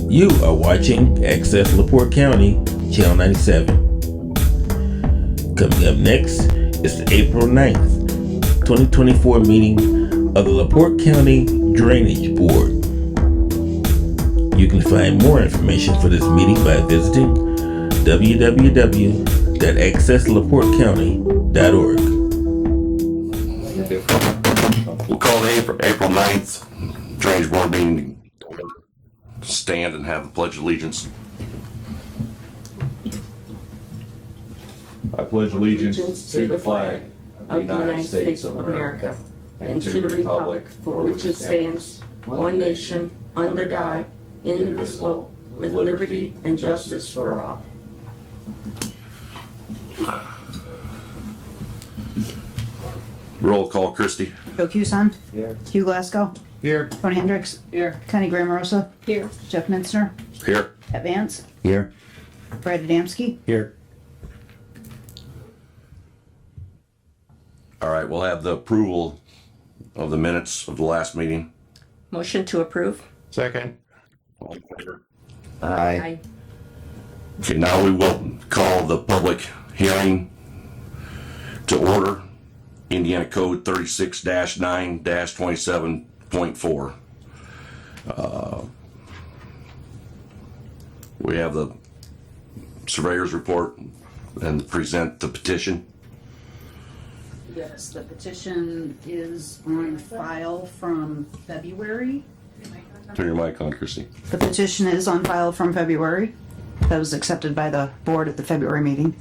You are watching Access LaPorte County, Channel 97. Coming up next is the April 9th, 2024 meeting of the LaPorte County Drainage Board. You can find more information for this meeting by visiting www.accesslaportecounty.org. We'll call the April 9th Drainage Board meeting to stand and have the Pledge of Allegiance. I pledge allegiance to the flag of the United States of America and to the republic for which it stands, one nation, under God, indivisible, with liberty and justice for all. Roll call, Christie. Joe Cuson. Here. Hugh Glasgow. Here. Tony Hendricks. Here. Connie Grammarosa. Here. Jeff Minster. Here. Pat Vance. Here. Brad Adamski. Here. All right, we'll have the approval of the minutes of the last meeting. Motion to approve. Second. All in favor? Aye. Okay, now we will call the public hearing to order. Indiana Code 36-9-27.4. We have the surveyor's report and present the petition. Yes, the petition is on file from February. Turn your mic on, Christy. The petition is on file from February. That was accepted by the board at the February meeting.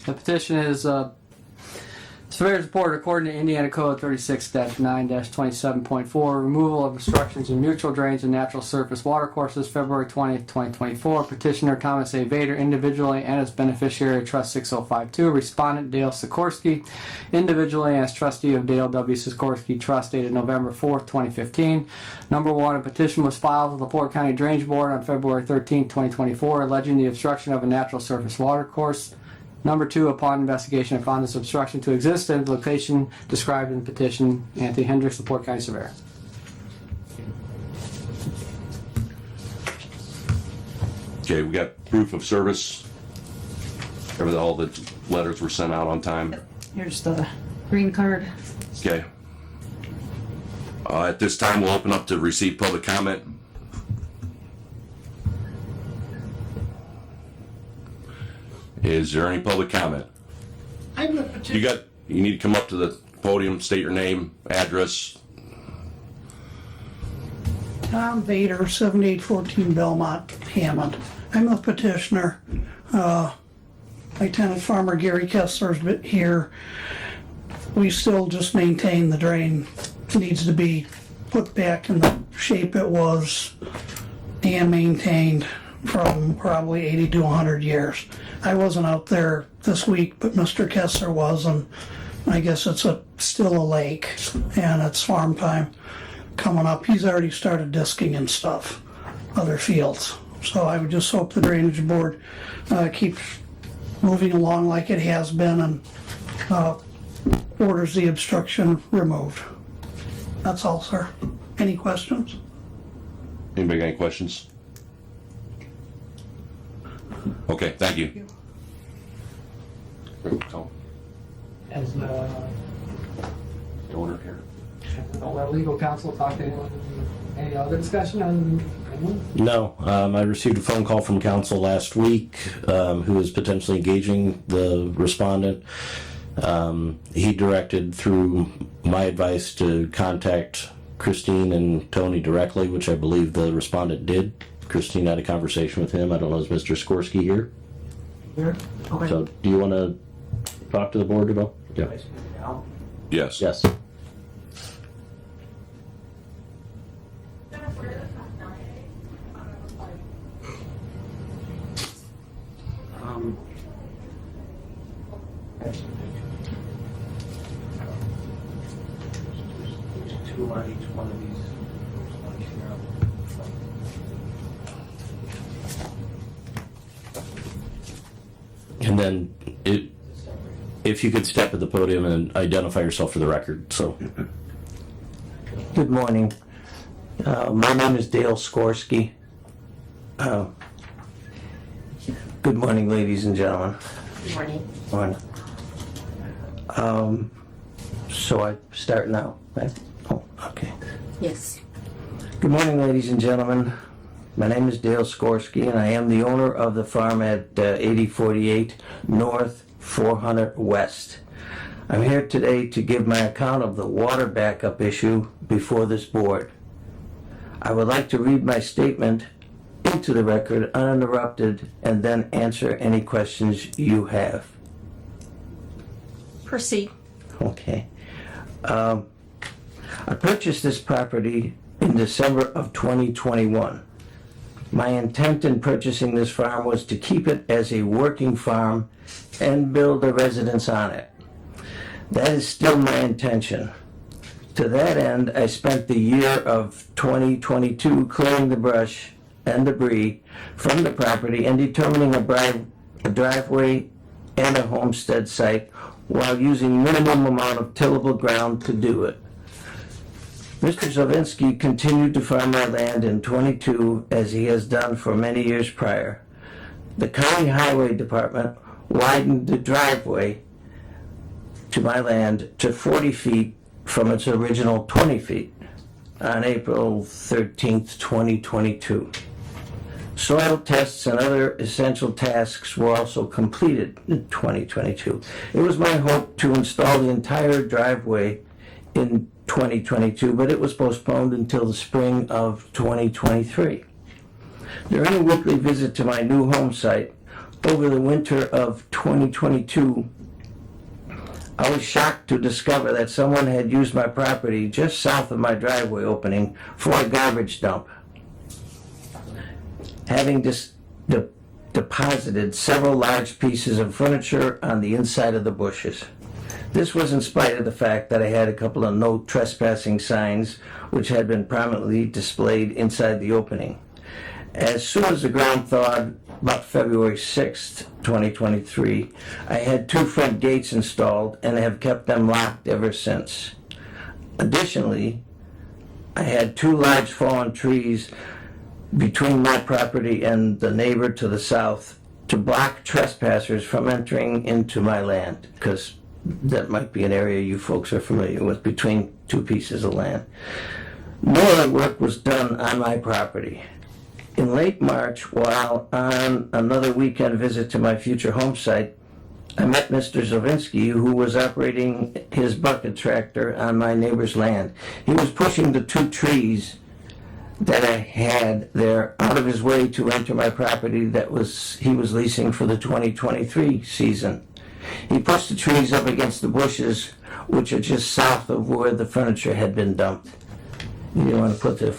The petition is surveyor's report according to Indiana Code 36-9-27.4, removal of obstructions in mutual drains and natural surface watercourses, February 20th, 2024. Petitioner Thomas A. Vader, individually and as beneficiary of Trust 6052. Respondent Dale Sikorsky, individually as trustee of Dale W. Sikorsky Trust, dated November 4th, 2015. Number one, a petition was filed with the LaPorte County Drainage Board on February 13th, 2024, alleging the obstruction of a natural surface watercourse. Number two, upon investigation, I found this obstruction to exist at the location described in the petition. Anthony Hendricks, LaPorte County Surveyor. Okay, we got proof of service. All the letters were sent out on time. Here's the green card. Okay. At this time, we'll open up to receive public comment. Is there any public comment? You need to come up to the podium, state your name, address. Tom Vader, 7814 Belmont, Hammond. I'm a petitioner. My tenant farmer Gary Kessler's been here. We still just maintain the drain. It needs to be put back in the shape it was and maintained from probably 80 to 100 years. I wasn't out there this week, but Mr. Kessler was, and I guess it's still a lake, and it's farm time coming up. He's already started disking and stuff, other fields. So I would just hope the drainage board keeps moving along like it has been and orders the obstruction removed. That's all, sir. Any questions? Anybody got any questions? Okay, thank you. As The owner here. our legal counsel talk to anyone, any other discussion on anyone? No, I received a phone call from council last week, who is potentially engaging the respondent. He directed through my advice to contact Christine and Tony directly, which I believe the respondent did. Christine had a conversation with him. I don't know, is Mr. Sikorsky here? Here? Okay. So do you want to talk to the board at all? Yeah. Yes. Yes. Two on each one of these. And then if you could step at the podium and identify yourself for the record. So, Good morning. My name is Dale Skorsky. Good morning, ladies and gentlemen. Good morning. Morning. So I start now, right? Oh, okay. Yes. Good morning, ladies and gentlemen. My name is Dale Skorsky, and I am the owner of the farm at 8048 North 400 West. I'm here today to give my account of the water backup issue before this board. I would like to read my statement into the record uninterrupted and then answer any questions you have. Proceed. Okay. I purchased this property in December of 2021. My intent in purchasing this farm was to keep it as a working farm and build a residence on it. That is still my intention. To that end, I spent the year of 2022 clearing the brush and debris from the property and determining a driveway and a homestead site while using minimum amount of tillable ground to do it. Mr. Zovinsky continued to farm my land in 22 as he has done for many years prior. The county highway department widened the driveway to my land to 40 feet from its original 20 feet on April 13th, 2022. Soil tests and other essential tasks were also completed in 2022. It was my hope to install the entire driveway in 2022, but it was postponed until the spring of 2023. During a weekly visit to my new home site over the winter of 2022, I was shocked to discover that someone had used my property just south of my driveway opening for a garbage dump, having deposited several large pieces of furniture on the inside of the bushes. This was in spite of the fact that I had a couple of no trespassing signs which had been prominently displayed inside the opening. As soon as the ground thawed, about February 6th, 2023, I had 2 front gates installed and have kept them locked ever since. Additionally, I had 2 large fallen trees between my property and the neighbor to the south to block trespassers from entering into my land, because that might be an area you folks are familiar with, between 2 pieces of land. No other work was done on my property. In late March, while on another weekend visit to my future home site, I met Mr. Zovinsky, who was operating his bucket tractor on my neighbor's land. He was pushing the 2 trees that I had there out of his way to enter my property that he was leasing for the 2023 season. He pushed the trees up against the bushes, which are just south of where the furniture had been dumped. You didn't want to put the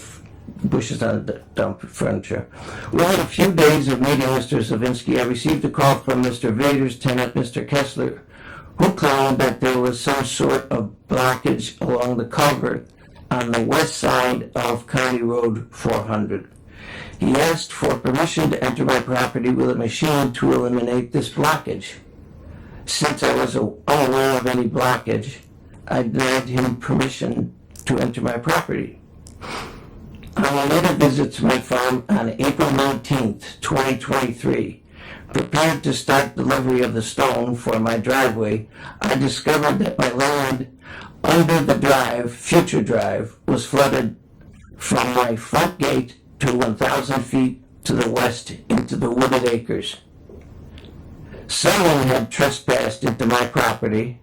bushes on the dump furniture. Within a few days of meeting Mr. Zovinsky, I received a call from Mr. Vader's tenant, Mr. Kessler, who claimed that there was some sort of blockage along the culvert on the west side of County Road 400. He asked for permission to enter my property with a machine to eliminate this blockage. Since I was unaware of any blockage, I denied him permission to enter my property. On a later visit to my farm on April 19th, 2023, prepared to start delivery of the stone for my driveway, I discovered that my land under the future drive, was flooded from my front gate to 1,000 feet to the west into the wooded acres. Someone had trespassed into my property,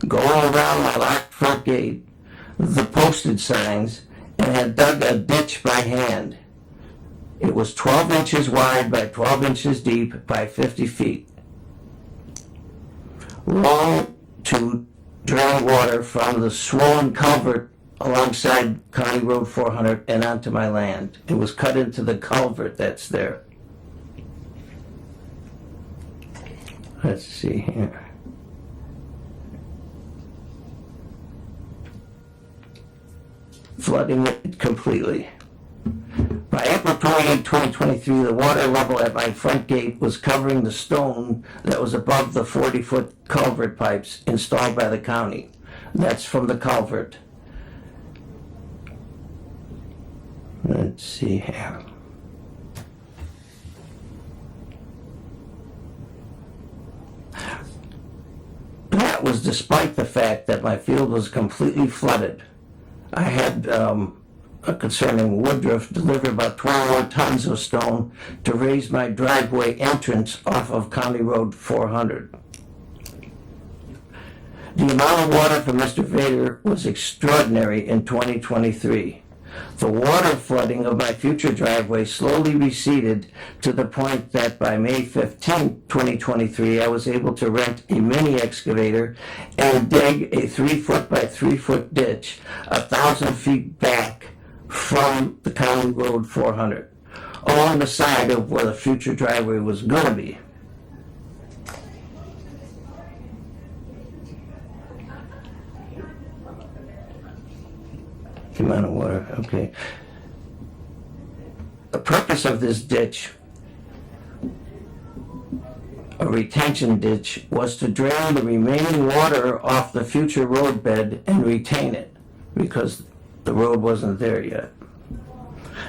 going around my locked front gate, the posted signs, and had dug a ditch by hand. It was 12 inches wide by 12 inches deep by 50 feet. Long to drain water from the swollen culvert alongside County Road 400 and onto my land. It was cut into the culvert that's there. Let's see here. Flooding it completely. By April 28, 2023, the water level at my front gate was covering the stone that was above the 40-foot culvert pipes installed by the county. That's from the culvert. Let's see here. That was despite the fact that my field was completely flooded. I had a concerning Woodruff deliver about 21 tons of stone to raise my driveway entrance off of County Road 400. The amount of water from Mr. Vader was extraordinary in 2023. The water flooding of my future driveway slowly receded to the point that by May 15, 2023, I was able to rent a mini excavator and dig a 3-foot by 3-foot ditch 1,000 feet back from the County Road 400, along the side of where the future driveway was going to be. The amount of water, okay. The purpose of this ditch, a retention ditch, was to drain the remaining water off the future road bed and retain it, because the road wasn't there yet.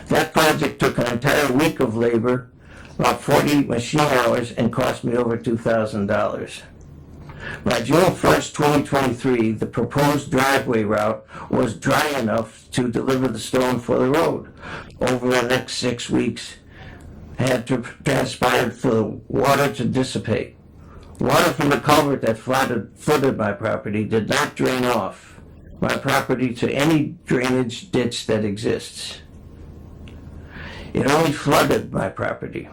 That project took an entire week of labor, about 40 machine hours, and cost me over $2,000. By June 1st, 2023, the proposed driveway route was dry enough to deliver the stone for the road. Over the next 6 weeks, had to transpire for the water to dissipate. Water from the culvert that flooded my property did not drain off my property to any drainage ditch that exists. It only flooded my property.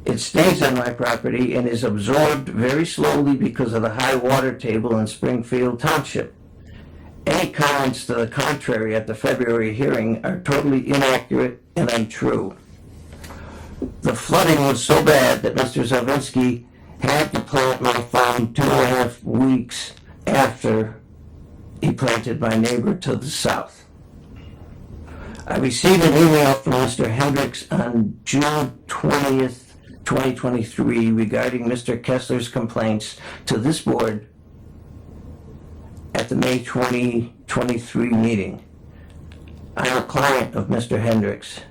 It stays on my property and is absorbed very slowly because of the high water table in Springfield Township. Any comments to the contrary at the February hearing are totally inaccurate and untrue. The flooding was so bad that Mr. Zavinsky had to plant my farm 2.5 weeks after he planted my neighbor to the south. I received an email from Mr. Hendricks on June 20th, 2023 regarding Mr. Kessler's complaints to this board at the May 2023 meeting. I am a client of Mr. Hendricks.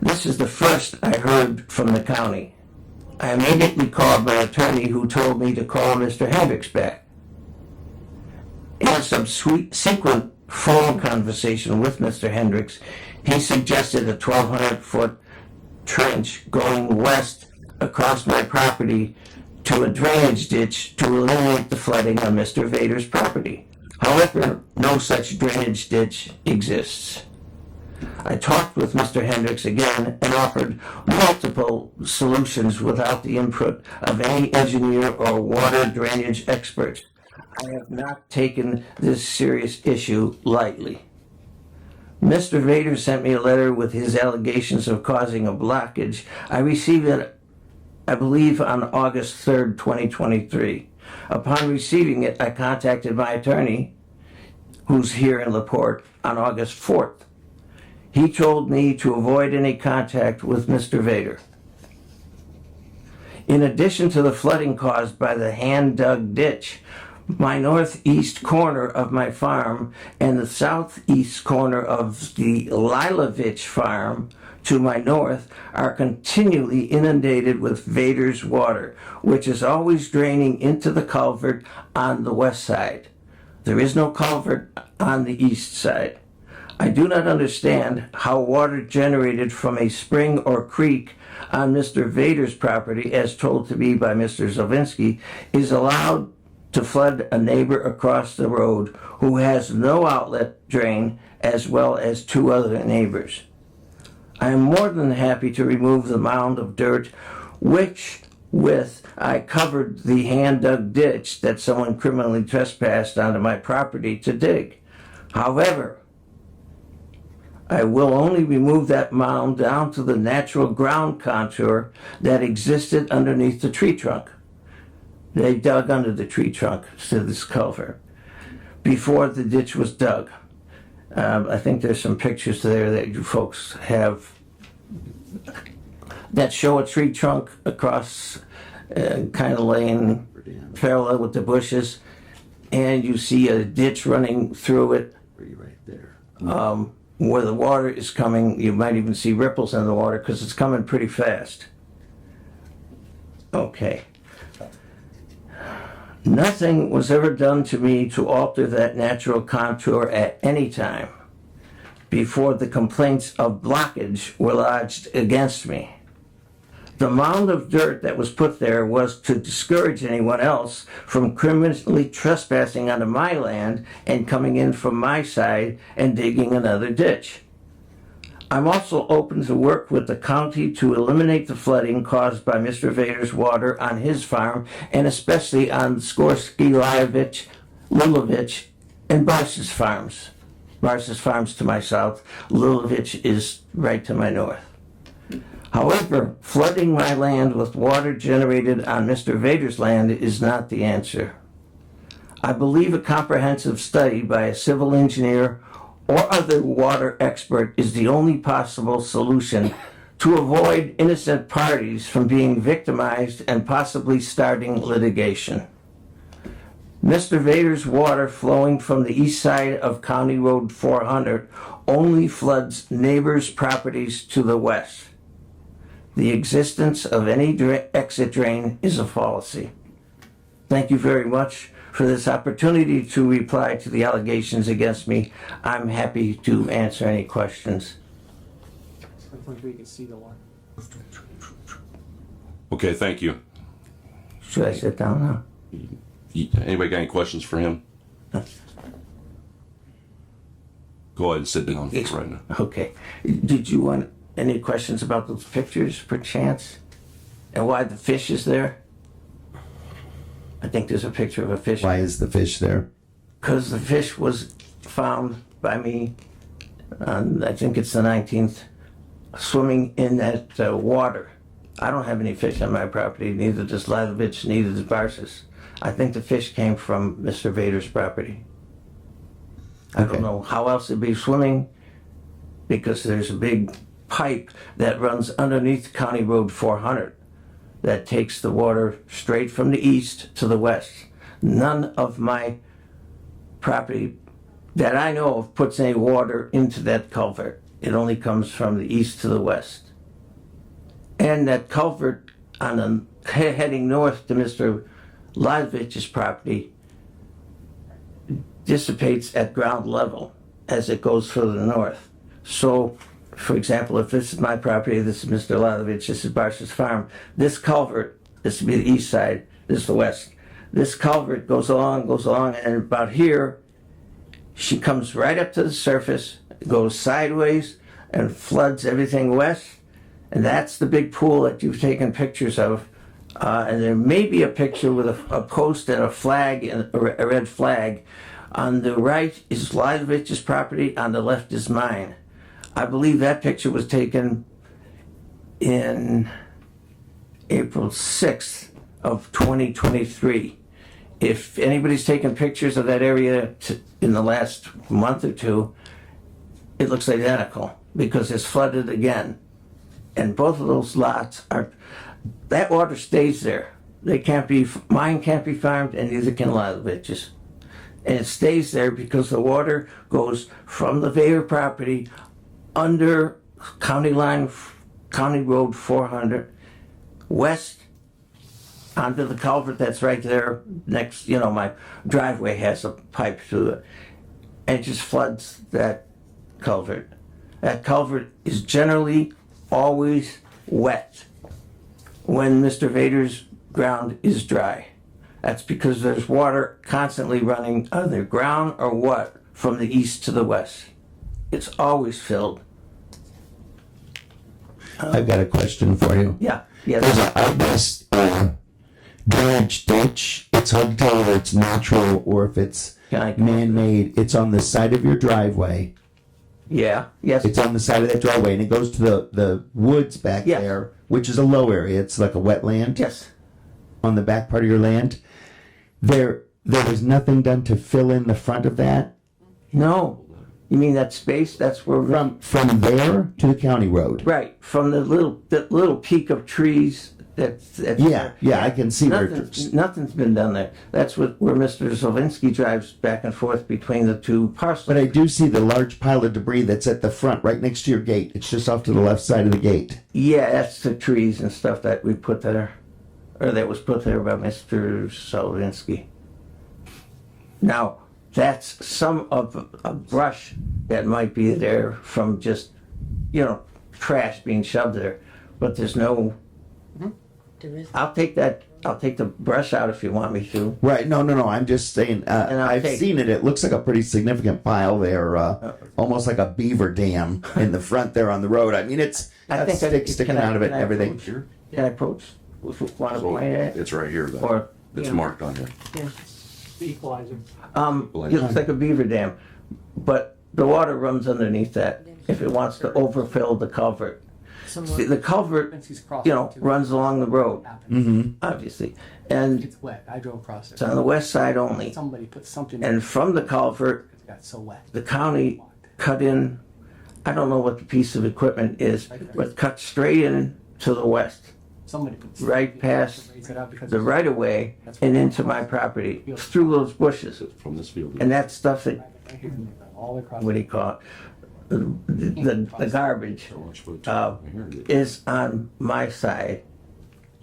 This is the first I heard from the county. I immediately called my attorney, who told me to call Mr. Hendricks back. In a subsequent phone conversation with Mr. Hendricks, he suggested a 1,200-foot trench going west across my property to a drainage ditch to eliminate the flooding on Mr. Vader's property. However, no such drainage ditch exists. I talked with Mr. Hendricks again and offered multiple solutions without the input of any engineer or water drainage expert. I have not taken this serious issue lightly. Mr. Vader sent me a letter with his allegations of causing a blockage. I received it, I believe, on August 3rd, 2023. Upon receiving it, I contacted my attorney, who's here in LaPorte, on August 4th. He told me to avoid any contact with Mr. Vader. In addition to the flooding caused by the hand-dug ditch, my northeast corner of my farm and the southeast corner of the Lilavich farm to my north are continually inundated with Vader's water, which is always draining into the culvert on the west side. There is no culvert on the east side. I do not understand how water generated from a spring or creek on Mr. Vader's property, as told to me by Mr. Zavinsky, is allowed to flood a neighbor across the road who has no outlet drain, as well as 2 other neighbors. I am more than happy to remove the mound of dirt which with I covered the hand-dug ditch that someone criminally trespassed onto my property to dig. However, I will only remove that mound down to the natural ground contour that existed underneath the tree trunk. They dug under the tree trunk to this culvert before the ditch was dug. I think there's some pictures there that you folks have that show a tree trunk across kind of laying parallel with the bushes, and you see a ditch running through it. Right there. where the water is coming. You might even see ripples in the water because it's coming pretty fast. Okay. Nothing was ever done to me to alter that natural contour at any time before the complaints of blockage were lodged against me. The mound of dirt that was put there was to discourage anyone else from criminally trespassing onto my land and coming in from my side and digging another ditch. I'm also open to work with the county to eliminate the flooding caused by Mr. Vader's water on his farm, and especially on Skorsky, Lilovich, and Bars's farms. Bars's farm's to my south, Lilovich is right to my north. However, flooding my land with water generated on Mr. Vader's land is not the answer. I believe a comprehensive study by a civil engineer or other water expert is the only possible solution to avoid innocent parties from being victimized and possibly starting litigation. Mr. Vader's water flowing from the east side of County Road 400 only floods neighbors' properties to the west. The existence of any exit drain is a fallacy. Thank you very much for this opportunity to reply to the allegations against me. I'm happy to answer any questions. We can see the one. Okay, thank you. Should I sit down now? Anybody got any questions for him? Go ahead and sit down right now. Okay. Did you want any questions about those pictures, perchance? And why the fish is there? I think there's a picture of a fish. Why is the fish there? Because the fish was found by me on, I think it's the 19th, swimming in that water. I don't have any fish on my property, neither does Lilovich, neither does Bars's. I think the fish came from Mr. Vader's property. I don't know how else it'd be swimming, because there's a big pipe that runs underneath County Road 400 that takes the water straight from the east to the west. None of my property that I know of puts any water into that culvert. It only comes from the east to the west. And that culvert on the heading north to Mr. Lilovich's property dissipates at ground level as it goes further north. So, for example, if this is my property, this is Mr. Lilovich, this is Bars's farm, this culvert, this would be the east side, this is the west. This culvert goes along, and about here, she comes right up to the surface, goes sideways, and floods everything west. And that's the big pool that you've taken pictures of. And there may be a picture with a post and a flag, a red flag. On the right is Lilovich's property, on the left is mine. I believe that picture was taken in April 6th of 2023. If anybody's taken pictures of that area in the last month or two, it looks identical because it's flooded again. And both of those lots are, that water stays there. Mine can't be farmed, and neither can Lilovich's. And it stays there because the water goes from the Vader property under County Road 400 west onto the culvert that's right there next. My driveway has a pipe through it, and it just floods that culvert. That culvert is generally always wet when Mr. Vader's ground is dry. That's because there's water constantly running underground or what from the east to the west. It's always filled. I've got a question for you. Yeah. There's a out west drainage ditch. It's hard to tell whether it's natural or if it's man-made. It's on the side of your driveway. Yeah. Yes. It's on the side of that driveway, and it goes to the woods back there, which is a low area. It's like a wetland. Yes. On the back part of your land. There was nothing done to fill in the front of that? No. You mean that space? That's where From there to the county road? Right. From the little peak of trees That's Yeah, I can see where. nothing's been done there. That's where Mr. Zolinski drives back and forth between the two parcels. But I do see the large pile of debris that's at the front, right next to your gate. It's just off to the left side of the gate. Yeah, that's the trees and stuff that we put there, or that was put there by Mr. Zolinski. Now, that's some of a brush that might be there from just, trash being shoved there. But there's no, I'll take the brush out if you want me to. Right. No. I'm just saying, I've seen it. It looks like a pretty significant pile there, almost like a beaver dam in the front there on the road. I mean, it's sticking out of it and everything. Can I approach? Want to point at it? It's right here, though. Or, It's marked on here. Equalizer. it looks like a beaver dam, but the water runs underneath that if it wants to overfill the culvert. See, the culvert, runs along the road, obviously, and It's wet. I drove across it's it. on the west side only. Somebody put something. And from the culvert, It got so wet. the county cut in, I don't know what the piece of equipment is, but cut straight in to the west, Somebody put. right past Raise it up because the right of way and into my property, through those bushes. From this field. And that stuff that, all across. what do you call it? The garbage is on my side.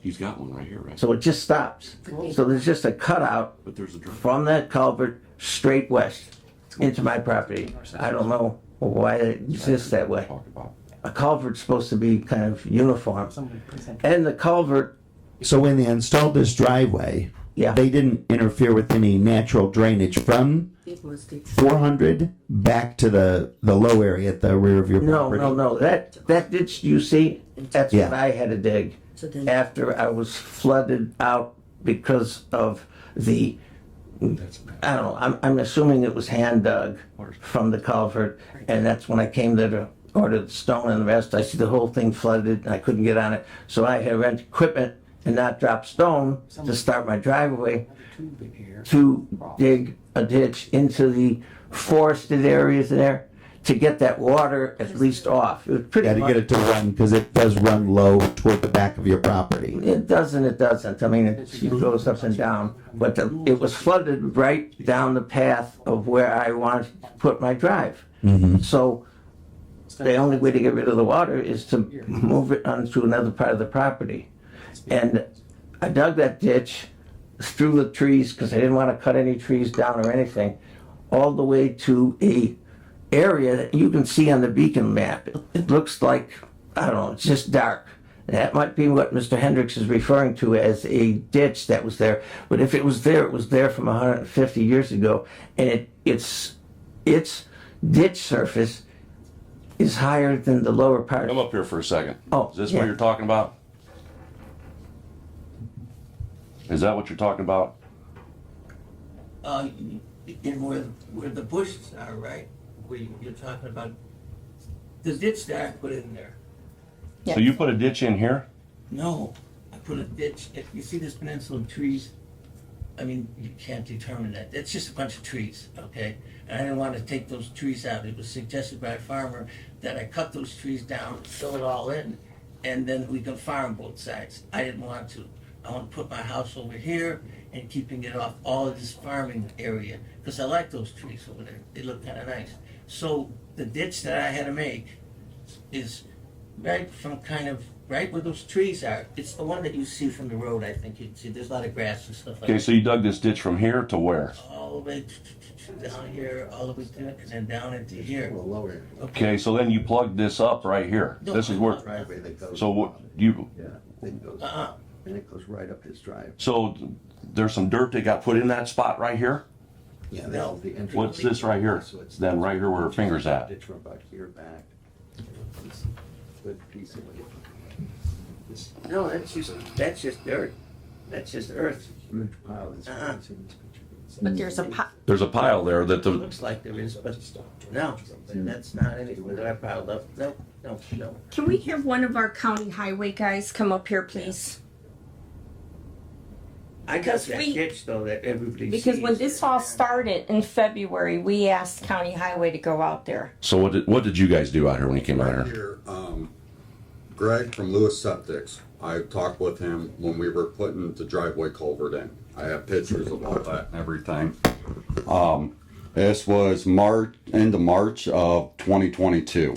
He's got one right here, right? So it just stops. So there's just a cutout But there's a drop. from that culvert straight west into my property. I don't know why it exists that way. Talk about. A culvert's supposed to be kind of uniform. Somebody put something. And the culvert, So when they installed this driveway, yeah, they didn't interfere with any natural drainage from It was the 400 back to the low area at the rear of your no, property. that ditch you see, that's Yeah. what I had to dig So then- after I was flooded out because of the, I don't know, I'm assuming it was hand dug from the culvert, and that's when I came there to order the stone and the rest. I see the whole thing flooded and I couldn't get on it, so I had to rent equipment and not drop stone to start my driveway Tube in here. to dig a ditch into the forested areas there to get that water at least off. It was pretty Yeah, to much, get it to run, because it does run low toward the back of your property. it doesn't. I mean, it goes up and down, but it was flooded right down the path of where I wanted to put my drive. So the only way to get rid of the water is to move it onto another part of the property. And I dug that ditch through the trees because I didn't want to cut any trees down or anything, all the way to a area that you can see on the beacon map. It looks like, I don't know, it's just dark. That might be what Mr. Hendricks is referring to as a ditch that was there. But if it was there from 150 years ago, and its ditch surface is higher than the lower part. Come up here for a second. Oh, Is this yeah. what you're talking about? Is that what you're talking about? In where the bushes are, right? Where you're talking about the ditch that I put in there. So you put a ditch in here? No, I put a ditch. If you see this peninsula of trees, I mean, you can't determine that. It's just a bunch of trees, okay? And I didn't want to take those trees out. It was suggested by a farmer that I cut those trees down, fill it all in, and then we can farm both sides. I didn't want to. I want to put my house over here and keeping it off all of this farming area, because I like those trees over there. They look kind of nice. So the ditch that I had to make is right where those trees are. It's the one that you see from the road, I think you'd see. There's a lot of grass and stuff like Okay, that. so you dug this ditch from here to where? All the way down here, all the way to it, and then down into here. Okay, so then you plugged this up right here. No, This is where, Driveway that goes. so what, you, Then goes, and it goes right up his drive. so there's some dirt that got put in that spot right here? Yeah, No. this is the entrance. What's this right here? So it's Then right here where her finger's at. Ditch from about here back. This good piece of it. This No, that's just dirt. That's just earth. huge pile is Uh-uh. what's in this picture. But there's a There's a pile there that the, Looks like there is, but no, that's not anything that I piled up. No. Can we have one of our county highway guys come up here, please? I got Because that we- ditch though that everybody sees. Because when this all started in February, we asked county highway to go out there. so what did you guys do out here when you came out here? Here, Greg from Lewis Septics. I talked with him when we were putting the driveway culvert in. I have pictures of all that and everything. This was end of March of 2022.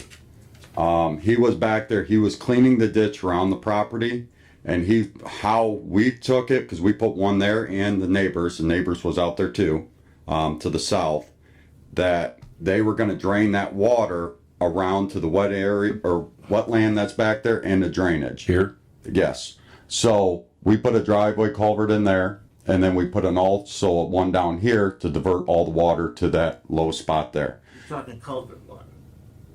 He was back there, he was cleaning the ditch around the property, and how we took it, because we put one there and the neighbors was out there too, to the south, that they were gonna drain that water around to the wet area, or wetland that's back there, and the drainage. Here? Yes. So we put a driveway culvert in there, and then we put also one down here to divert all the water to that low spot there. Talking culvert water.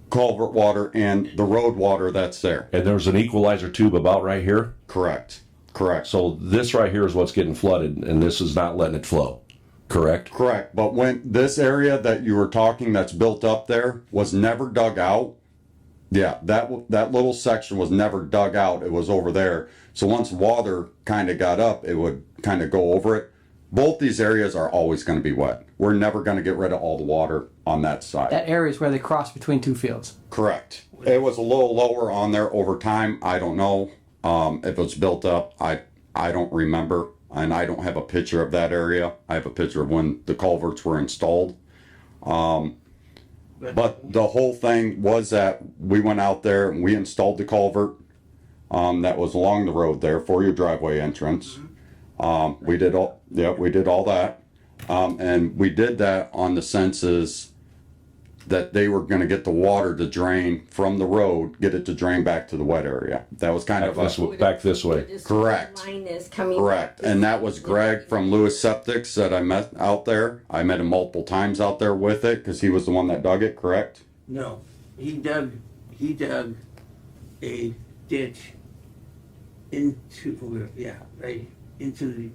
Culvert water and the road water that's there. And there's an equalizer tube about right here? Correct. Correct. So this right here is what's getting flooded, and this is not letting it flow, correct? Correct. But when this area that you were talking that's built up there was never dug out, yeah, that little section was never dug out. It was over there. So once water kind of got up, it would kind of go over it. Both these areas are always going to be wet. We're never going to get rid of all the water on that side. That area is where they cross between two fields. Correct. It was a little lower on there over time. I don't know if it was built up. I don't remember, and I don't have a picture of that area. I have a picture of when the culverts were installed. But the whole thing was that we went out there and we installed the culvert that was along the road there for your driveway entrance. We did all that. And we did that on the senses that they were going to get the water to drain from the road, get it to drain back to the wet area. That was kind of Back this way. correct. Line is coming Correct. back. And that was Greg from Lewis Septics that I met out there. I met him multiple times out there with it because he was the one that dug it, correct? No, he dug a ditch into, right into the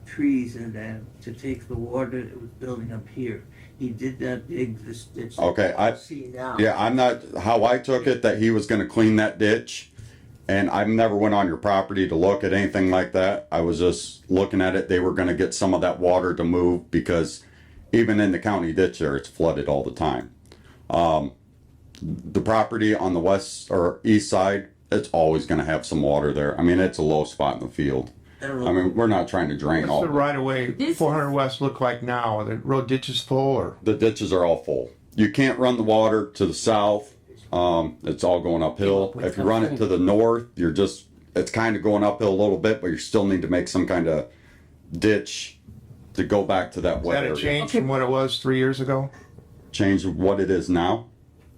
trees and then to take the water that was building up here. He did not dig this ditch. Okay, See now. Yeah, I'm not, how I took it, that he was gonna clean that ditch, and I've never went on your property to look at anything like that. I was just looking at it, they were gonna get some of that water to move, because even in the county ditch there, it's flooded all the time. The property on the west or east side, it's always gonna have some water there. I mean, it's a low spot in the field. I mean, we're not trying to drain What's all. the right of way This 400 West look like now? Are the road ditches full or? The ditches are all full. You can't run the water to the south. It's all going uphill. If you run it to the north, it's kind of going uphill a little bit, but you still need to make some kind of ditch to go back to that Is wet that a area. change from what it was 3 years ago? Change what it is now.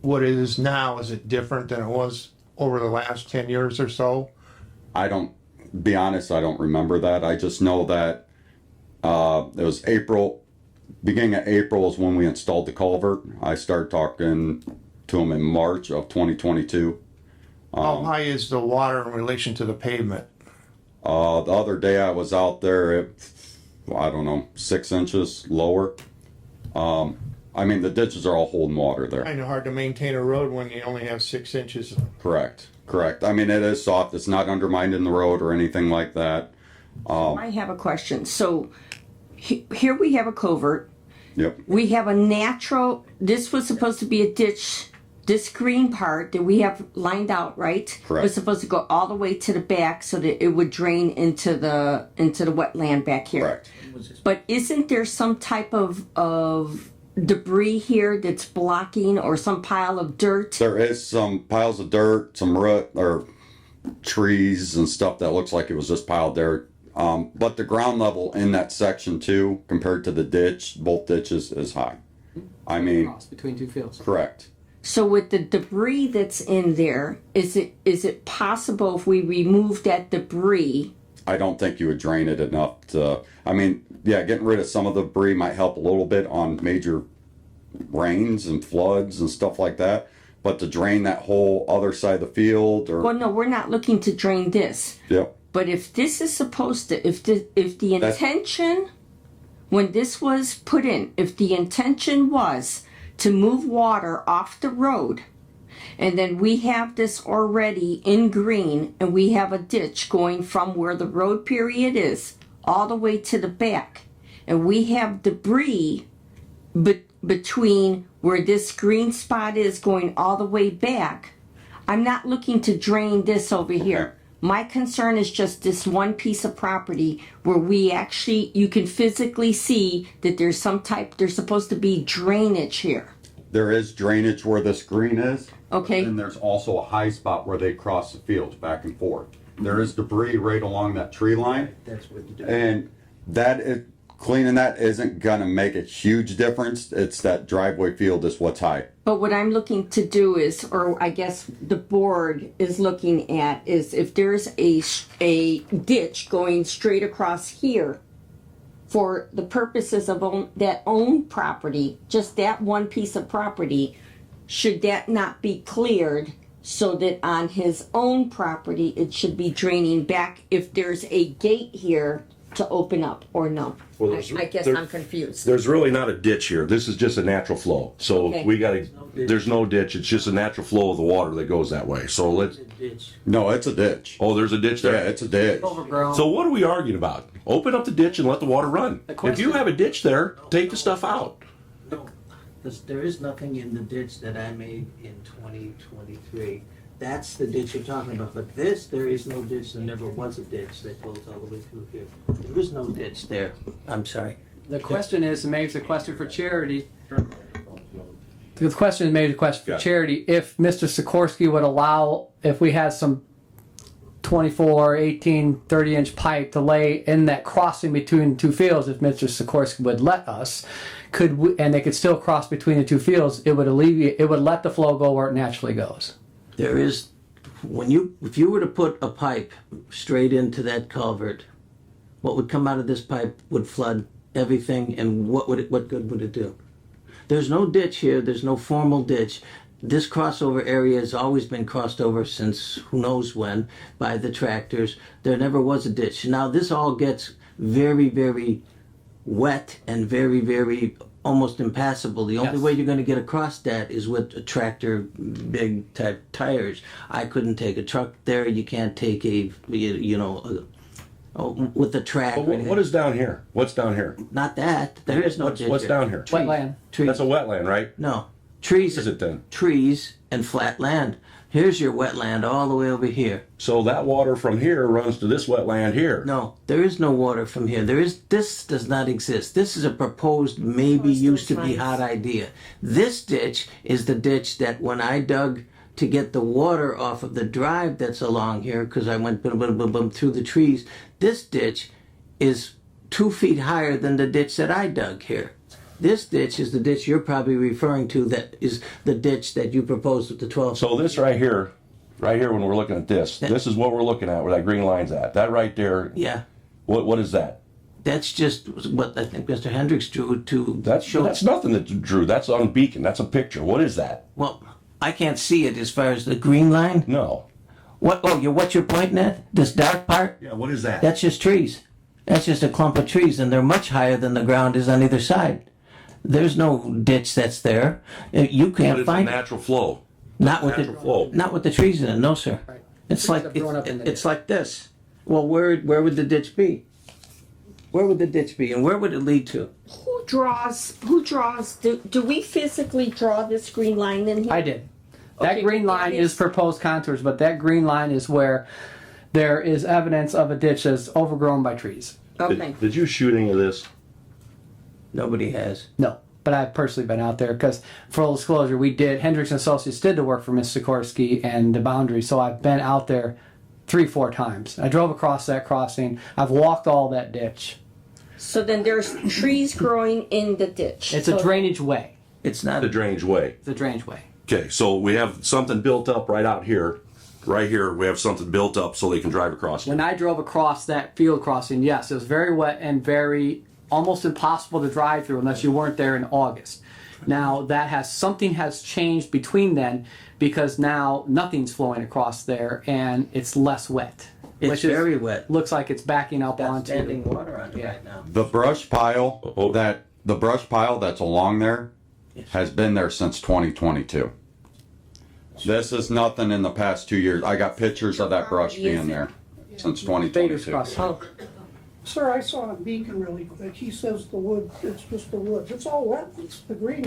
What it is now, is it different than it was over the last 10 years or so? Be honest, I don't remember that. I just know that it was beginning of April is when we installed the culvert. I started talking to him in March of 2022. How high is the water in relation to the pavement? The other day I was out there, I don't know, 6 inches lower. I mean, the ditches are all holding water there. Kind of hard to maintain a road when you only have 6 inches. Correct. I mean, it is soft. It's not undermining the road or anything like that. I have a question. So here we have a culvert. Yep. We have a natural, this was supposed to be a ditch, this green part that we have lined out, right? Correct. Was supposed to go all the way to the back so that it would drain into the wetland back here. Correct. But isn't there some type of debris here that's blocking, or some pile of dirt? There is some piles of dirt, some root or trees and stuff that looks like it was just piled there. But the ground level in that section too, compared to the ditch, both ditches, is high. I mean, Cross between two fields. correct. So with the debris that's in there, is it possible if we remove that debris? I don't think you would drain it enough to, I mean, yeah, getting rid of some of the debris might help a little bit on major rains and floods and stuff like that. But to drain that whole other side of the field Well, no, we're not looking to drain this. Yep. But if this is supposed to, if the intention, when this was put in, if the intention was to move water off the road, and then we have this already in green, and we have a ditch going from where the road period is all the way to the back, and we have debris between where this green spot is going all the way back, I'm not looking to drain this over here. My concern is just this one piece of property where you can physically see that there's supposed to be drainage here. There is drainage where this green is. Okay. And there's also a high spot where they cross the fields back and forth. There is debris right along that tree line. That's what you do. And cleaning that isn't gonna make a huge difference. It's that driveway field is what's high. But what I'm looking to do is, or I guess the board is looking at, is if there's a ditch going straight across here for the purposes of that own property, just that one piece of property, should that not be cleared so that on his own property it should be draining back if there's a gate here to open up, or no? Well, I guess I'm confused. There's really not a ditch here. This is just a natural flow. So Okay. there's no ditch. It's just a natural flow of the water that goes that way. So No, it's a ditch. oh, there's a ditch Yeah, there. it's a ditch. Overgrown. So what are we arguing about? Open up the ditch and let the water run. If you have a ditch there, take the stuff out. No, there is nothing in the ditch that I made in 2023. That's the ditch you're talking about, but there is no ditch, there never was a ditch that goes all the way through here. There is no ditch there. I'm sorry. The question is, maybe it's a question for Charity. The question is maybe a question for Yeah. Charity. If Mr. Sikorsky would allow, if we had some 24, 18, 30-inch pipe to lay in that crossing between the two fields, if Mr. Sikorsky would let us, and they could still cross between the two fields, it would let the flow go where it naturally goes. There is, if you were to put a pipe straight into that culvert, what would come out of this pipe would flood everything, and what good would it do? There's no ditch here, there's no formal ditch. This crossover area has always been crossed over since who knows when by the tractors. There never was a ditch. Now this all gets very, very wet and very, very almost impassable. The only way you're going to get across that is with a tractor, big type tires. I couldn't take a truck there. You can't take with a track. But what is down here? What's down here? Not that. There is no ditch. What's down here? Wetland. Trees. That's a wetland, right? No. Trees. What is it then? Trees and flat land. Here's your wetland all the way over here. So that water from here runs to this wetland here. No, there is no water from here. This does not exist. This is a proposed, maybe used to be hot idea. This ditch is the ditch that when I dug to get the water off of the drive that's along here, because I went boom, boom, boom, boom through the trees, this ditch is 2 feet higher than the ditch that I dug here. This ditch is the ditch you're probably referring to, that is the ditch that you proposed with the 12. So this right here when we're looking at this is what we're looking at, where that green line's at. That right there, Yeah. what is that? That's just what I think Mr. Hendricks drew to That's nothing that drew. That's on Beacon. That's a picture. What is that? Well, I can't see it as far as the green line. No. What you're pointing at? This dark part? Yeah, what is that? That's just trees. That's just a clump of trees, and they're much higher than the ground is on either side. There's no ditch that's there. You But can't it's find a it. natural flow. Not with natural flow. not with the trees in it. No, sir. It's like have grown up in the it's like this. Well, where would the ditch be? Where would the ditch be, and where would it lead to? Who draws, do we physically draw this green line in here? I did. That Okay, green but line that is is- proposed contours, but that green line is where there is evidence of a ditch that's overgrown by trees. Okay. Did you shoot any of this? Nobody has. No, but I've personally been out there because, full disclosure, Hendricks and Associates did the work for Ms. Sikorsky and the boundary, so I've been out there 3-4 times. I drove across that crossing. I've walked all that ditch. So then there's trees growing in the ditch. It's a drainage way. It's not The drainage way. It's a drainage way. Okay, so we have something built up right out here. Right here, we have something built up so they can drive across it. When I drove across that field crossing, yes, it was very wet and very almost impossible to drive through unless you weren't there in August. Now something has changed between then, because now nothing's flowing across there and it's less wet. It's very wet. Looks like it's backing up That's onto. standing water on it right now. The brush pile that's along there has been there since 2022. This is nothing in the past 2 years. I got pictures of that brush being there since Faders 2022. crossing. Oh, Sir, I saw a beacon really quick. He says the wood, it's just the woods. It's all wet. It's the green.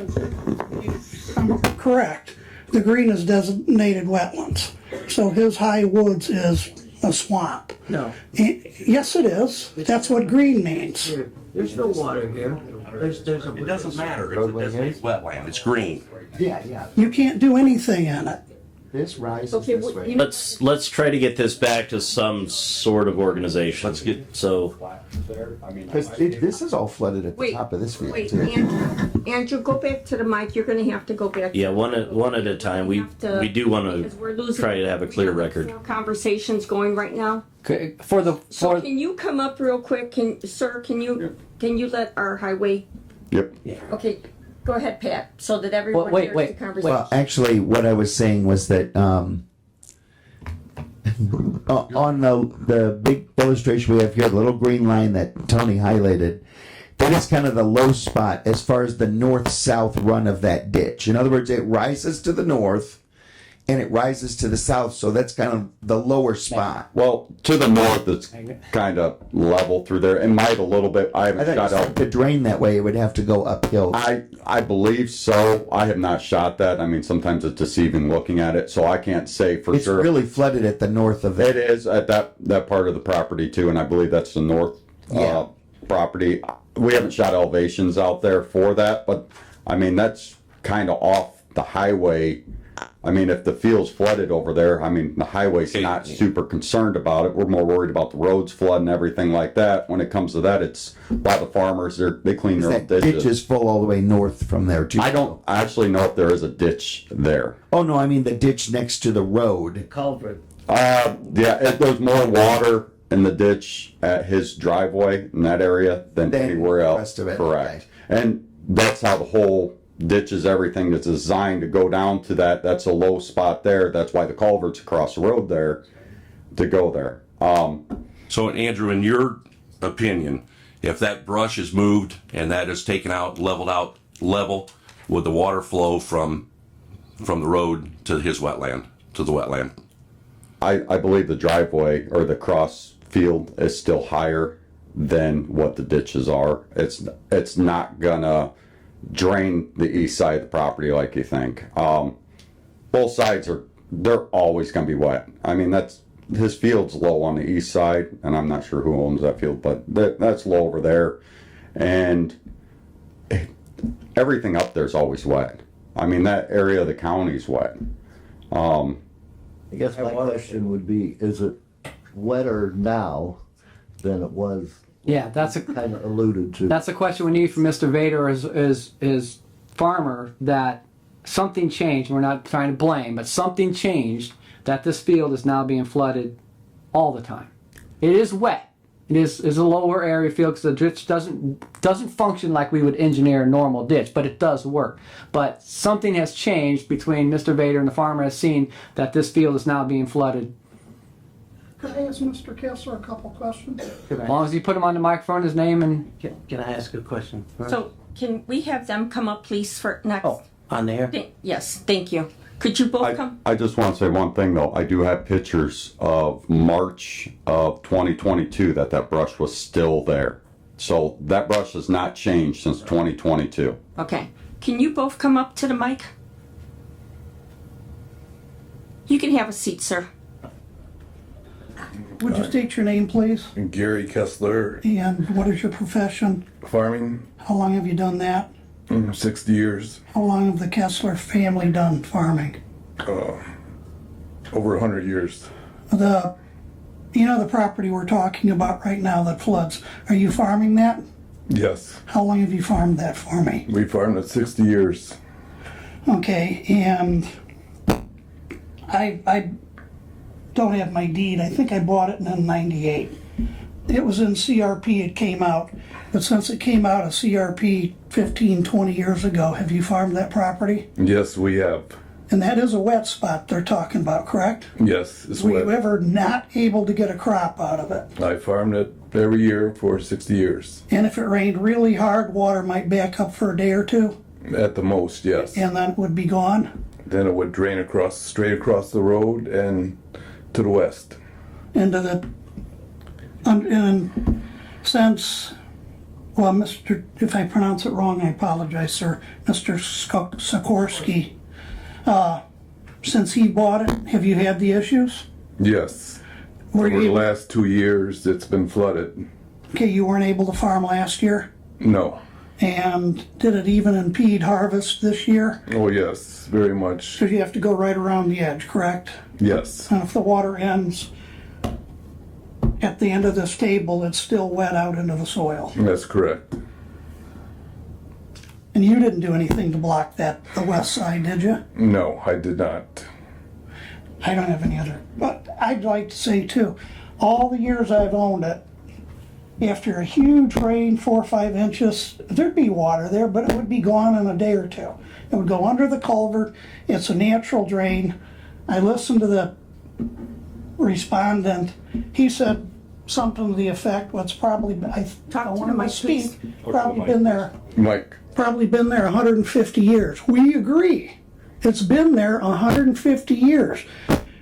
I'm correct. The green is designated wetlands. So his high woods is a swamp. No, Yes, it is. That's what green means. there's no water here. There's a. It doesn't matter. It's wetland. It's green. Yeah. You can't do anything in it. This rises Okay, this well, way. you- Let's try to get this back to some sort of organization. Let's get- so. Because this is all flooded at the Wait, top of this field wait, too. Andrew, go back to the mic. You're gonna have to go back. Yeah, one at a time. We do want Because we're to losing. try to have a clear we have record. 4 conversations going right now. Okay, So can you come up real quick? Sir, can you let our highway? Yep. Okay, go ahead, Pat, so that everyone wait, hears wait, the conversation. Well, actually, what I was saying was that on the big illustration we have here, the little green line that Tony highlighted, that is kind of the low spot as far as the north-south run of that ditch. In other words, it rises to the north and it rises to the south, so that's kind of the lower spot. Well, to the north, it's kind of level through there. It might a little bit. I I haven't thought shot you out. said to drain that way, it would have to go uphill. I believe so. I have not shot that. I mean, sometimes it's deceiving looking at it, so I can't say for It's sure. really flooded at the north of It it. is at that part of the property too, and I believe that's the north Yeah. property. We haven't shot elevations out there for that, but I mean that's kind of off the highway. I mean, if the field's flooded over there, I mean the highway's not super concerned about it. We're more worried about the roads flooding and everything like that. When it comes to that, it's by the farmers. They clean their own That ditches. ditch is full all the way north from there too. I don't actually know if there is a ditch there. Oh no, I mean the ditch next to the road. Culvert. There's more water in the ditch at his driveway in that area than Than anywhere the else. rest of it, Correct. And that's how the whole ditches, everything is designed to go down to that. That's a low spot there. That's why the culvert's across the road there to go there. So, Andrew, in your opinion, if that brush is moved and that is taken out, level, would the water flow from the road to his wetland, to the wetland? I believe the driveway or the cross field is still higher than what the ditches are. It's not gonna drain the east side of the property like you think. Both sides they're always gonna be wet. I mean his field's low on the east side, and I'm not sure who owns that field, but that's low over there, and everything up there's always wet. I mean that area of the county's wet. I guess my question would be, is it wetter now than it was yeah, that's kind of alluded to? a question we need from Mr. Vader is farmer, that something changed. We're not trying to blame, but something changed that this field is now being flooded all the time. It is wet. It is a lower area field because the ditch doesn't function like we would engineer a normal ditch, but it does work. But something has changed between Mr. Vader and the farmer has seen that this field is now being flooded. Could I ask Mr. Kessler a couple questions? As long as you put him on the microphone, his name and Can I ask a question first? So can we have them come up, please, for next? Oh, on there? Yes, thank you. Could you both come? I just want to say one thing though. I do have pictures of March of 2022 that brush was still there. So that brush has not changed since 2022. Okay. Can you both come up to the mic? You can have a seat, sir. Would you state your name, please? Gary Kessler, And what is your profession? farming, How long have you done that? 60 years, How long have the Kessler family done farming? over 100 years. The property we're talking about right now that floods, are you farming that? Yes, How long have you farmed that for me? we farmed it 60 years. Okay, and I don't have my deed. I think I bought it in '98. It was in CRP, it came out. But since it came out of CRP 15, 20 years ago, have you farmed that property? Yes, we have. And that is a wet spot they're talking about, correct? Yes, it's Were you wet. ever not able to get a crop out of it? I farmed it every year for 60 years. And if it rained really hard, water might back up for a day or two, At the most, yes. and then it would be gone? Then it would drain straight across the road and to the west. Into the, and since, well, Mr., if I pronounce it wrong, I apologize, sir, Mr. Sikorsky, since he bought it, have you had the issues? Yes. Were Over the you, last 2 years, it's been flooded. okay, you weren't able to farm last year? No. And did it even impede harvest this year? Oh, yes, very much. Because you have to go right around the edge, correct? Yes. And if the water ends at the end of this table, it's still wet out into the soil. That's correct. And you didn't do anything to block that, the west side, did you? No, I did not. I don't have any other, but I'd like to say too, all the years I've owned it, after a huge rain, 4 or 5 inches, there'd be water there, but it would be gone in a day or two. It would go under the culvert. It's a natural drain. I listened to the respondent. He said something to the effect, what's probably, I don't want to speak, probably been there. Mike. Probably been there 150 years. We agree. It's been there 150 years.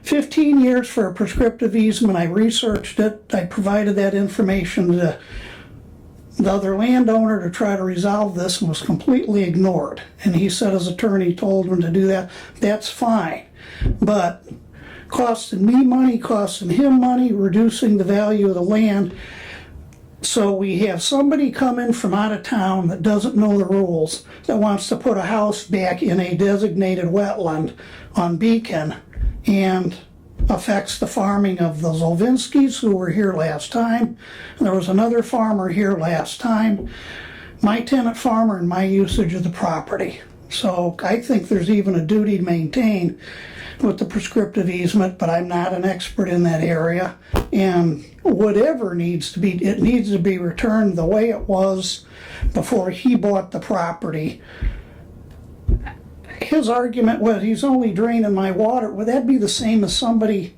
15 years for a prescriptive easement. I researched it. I provided that information to the other landowner to try to resolve this and was completely ignored. And he said his attorney told him to do that. That's fine. But costing me money, costing him money, reducing the value of the land. So we have somebody come in from out of town that doesn't know the rules, that wants to put a house back in a designated wetland on Beacon and affects the farming of the Zolvinskis who were here last time. And there was another farmer here last time, my tenant farmer and my usage of the property. So I think there's even a duty to maintain with the prescriptive easement, but I'm not an expert in that area. And whatever needs to be, it needs to be returned the way it was before he bought the property. His argument was he's only draining my water. Would that be the same as somebody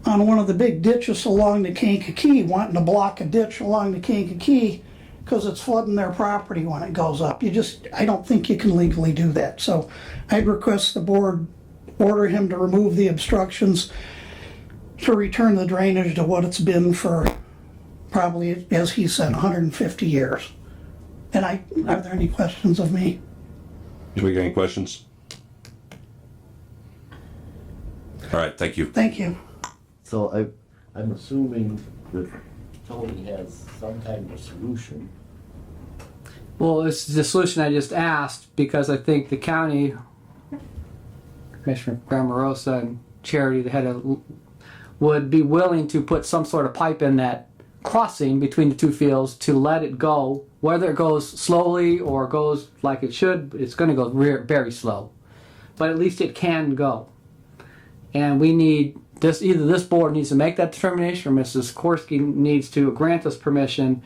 on one of the big ditches along the Kankakee wanting to block a ditch along the Kankakee because it's flooding their property when it goes up? I don't think you can legally do that. So I'd request the board order him to remove the obstructions, to return the drainage to what it's been for probably, as he said, 150 years. And are there any questions of me? Do we get any questions? All right, thank you. Thank you. So I'm assuming that Tony has some kind of solution. Well, it's the solution I just asked because I think the county, Commissioner Grammarosa and Charity, the head of, would be willing to put some sort of pipe in that crossing between the two fields to let it go. Whether it goes slowly or goes like it should, it's going to go very slow. But at least it can go. And we need this, either this board needs to make that determination or Mrs. Sikorsky needs to grant us permission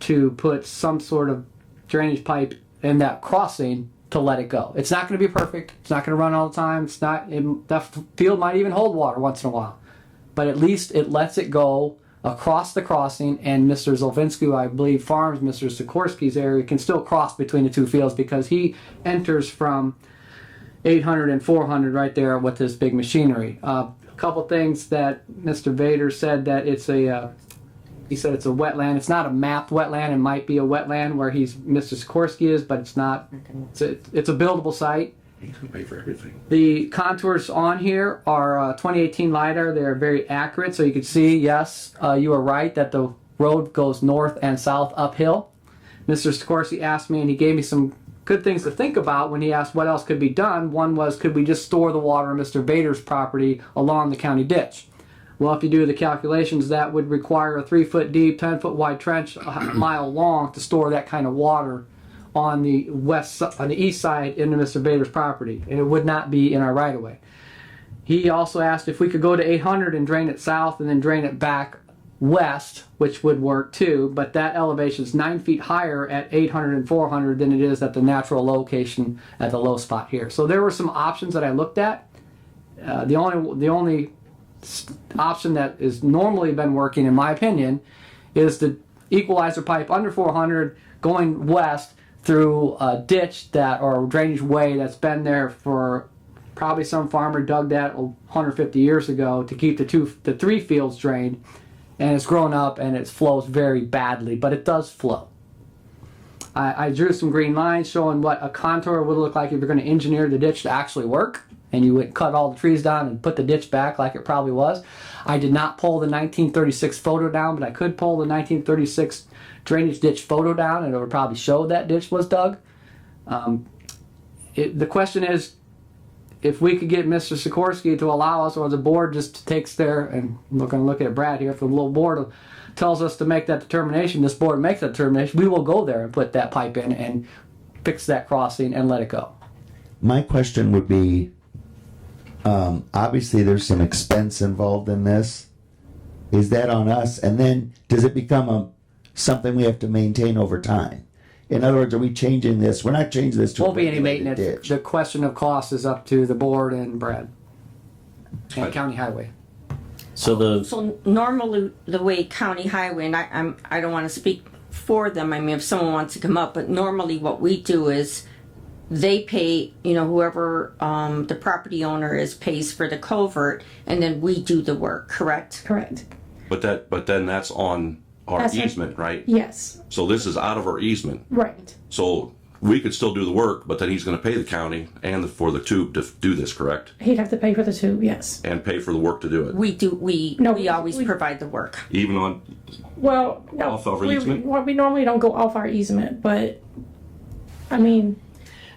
to put some sort of drainage pipe in that crossing to let it go. It's not going to be perfect. It's not going to run all the time. It's not. That field might even hold water once in a while, but at least it lets it go across the crossing. And Mr. Zolvinsky, who I believe farms Mr. Sikorsky's area, can still cross between the two fields because he enters from 800 and 400 right there with this big machinery. A couple things that Mr. Vader said, that it's a. He said it's a wetland. It's not a mapped wetland. It might be a wetland where Mr. Sikorsky is, but it's not. It's a buildable site. He's gonna pay for everything. The contours on here are 2018 LiDAR. They're very accurate, so you can see, yes, you are right that the road goes north and south uphill. Mr. Sikorsky asked me, and he gave me some good things to think about when he asked what else could be done. One was, could we just store the water on Mr. Vader's property along the county ditch? Well, if you do the calculations, that would require a 3-foot deep, 10-foot wide trench, a mile long, to store that kind of water on the east side into Mr. Vader's property, and it would not be in our right-of-way. He also asked if we could go to 800 and drain it south and then drain it back west, which would work too, but that elevation is 9 feet higher at 800 and 400 than it is at the natural location at the low spot here. So there were some options that I looked at. The only option that is normally been working, in my opinion, is the equalizer pipe under 400 going west through a ditch or a drainage way that's been there for probably some farmer dug that 150 years ago to keep the 3 fields drained, and it's grown up and it flows very badly, but it does flow. I drew some green lines showing what a contour would look like if you're going to engineer the ditch to actually work. and you would cut all the trees down and put the ditch back like it probably was. I did not pull the 1936 photo down, but I could pull the 1936 drainage ditch photo down, and it would probably show that ditch was dug. The question is, if we could get Mr. Sikorsky to allow us, or the board just takes there, and we're going to look at Brad here, if the little board tells us to make that determination, this board makes that determination, we will go there and put that pipe in and fix that crossing and let it go. My question would be, obviously there's some expense involved in this. Is that on us? And then does it become something we have to maintain over time? In other words, are we changing this? We're not changing this to Won't a be any regulated maintenance. ditch. The question of cost is up to the board and Brad and County Highway. So normally the way County Highway, and I don't want to speak for them, I mean, if someone wants to come up, but normally what we do is they pay, whoever the property owner is pays for the culvert, and then we do the work, correct? Correct. But then that's on our That's easement, right? Yes. So this is out of our easement. Right. So we could still do the work, but then he's going to pay the county and for the tube to do this, correct? He'd have to pay for the tube, yes. And pay for the work to do it. We always provide the work. Even on Well, no. Off of our easement? We normally don't go off our easement, but, I mean,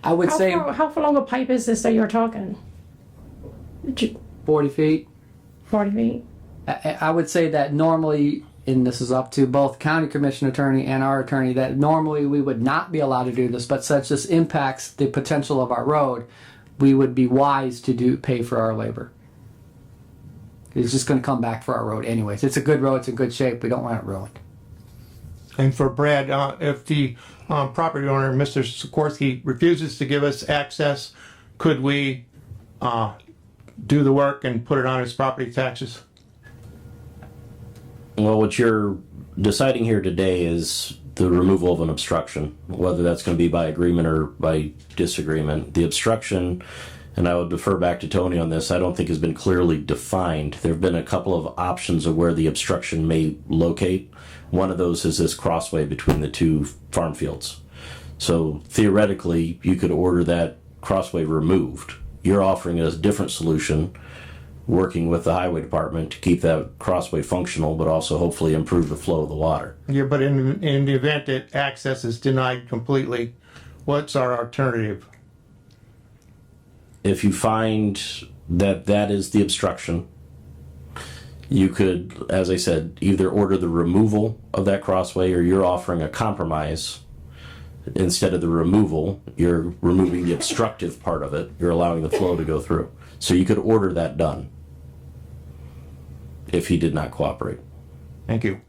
I would say how long a pipe is this that you're talking? 40 feet. 40 feet? I would say that normally, and this is up to both county commission attorney and our attorney, that normally we would not be allowed to do this, but since this impacts the potential of our road, we would be wise to pay for our labor. It's just going to come back for our road anyways. It's a good road, it's in good shape, we don't want it ruined. And for Brad, if the property owner, Mr. Sikorsky, refuses to give us access, could we do the work and put it on his property taxes? Well, what you're deciding here today is the removal of an obstruction, whether that's going to be by agreement or by disagreement. The obstruction, and I would defer back to Tony on this, I don't think has been clearly defined. There have been a couple of options of where the obstruction may locate. One of those is this crossway between the two farm fields. So theoretically, you could order that crossway removed. You're offering a different solution, working with the highway department to keep that crossway functional, but also hopefully improve the flow of the water. Yeah, but in the event that access is denied completely, what's our alternative? If you find that that is the obstruction, you could, as I said, either order the removal of that crossway, or you're offering a compromise. Instead of the removal, you're removing the obstructive part of it. You're allowing the flow to go through. So you could order that done if he did not cooperate. Thank you.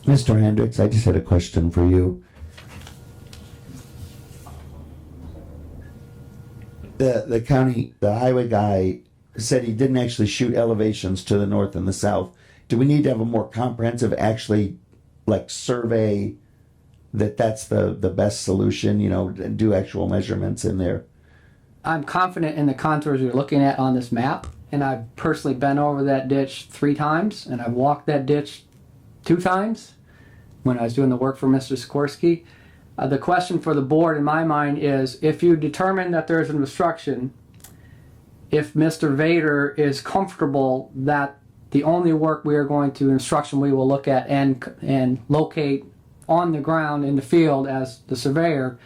Mr. Hendricks, I just had a question for you. The highway guy said he didn't actually shoot elevations to the north and the south. Do we need to have a more comprehensive, actually, like, survey that's the best solution, and do actual measurements in there? I'm confident in the contours you're looking at on this map, and I've personally been over that ditch 3 times, and I've walked that ditch 2 times when I was doing the work for Mr. Sikorsky. The question for the board in my mind is, if you determine that there's an obstruction, if Mr. Vader is comfortable that the only work we are going to, instruction we will look at and locate on the ground in the field as the surveyor,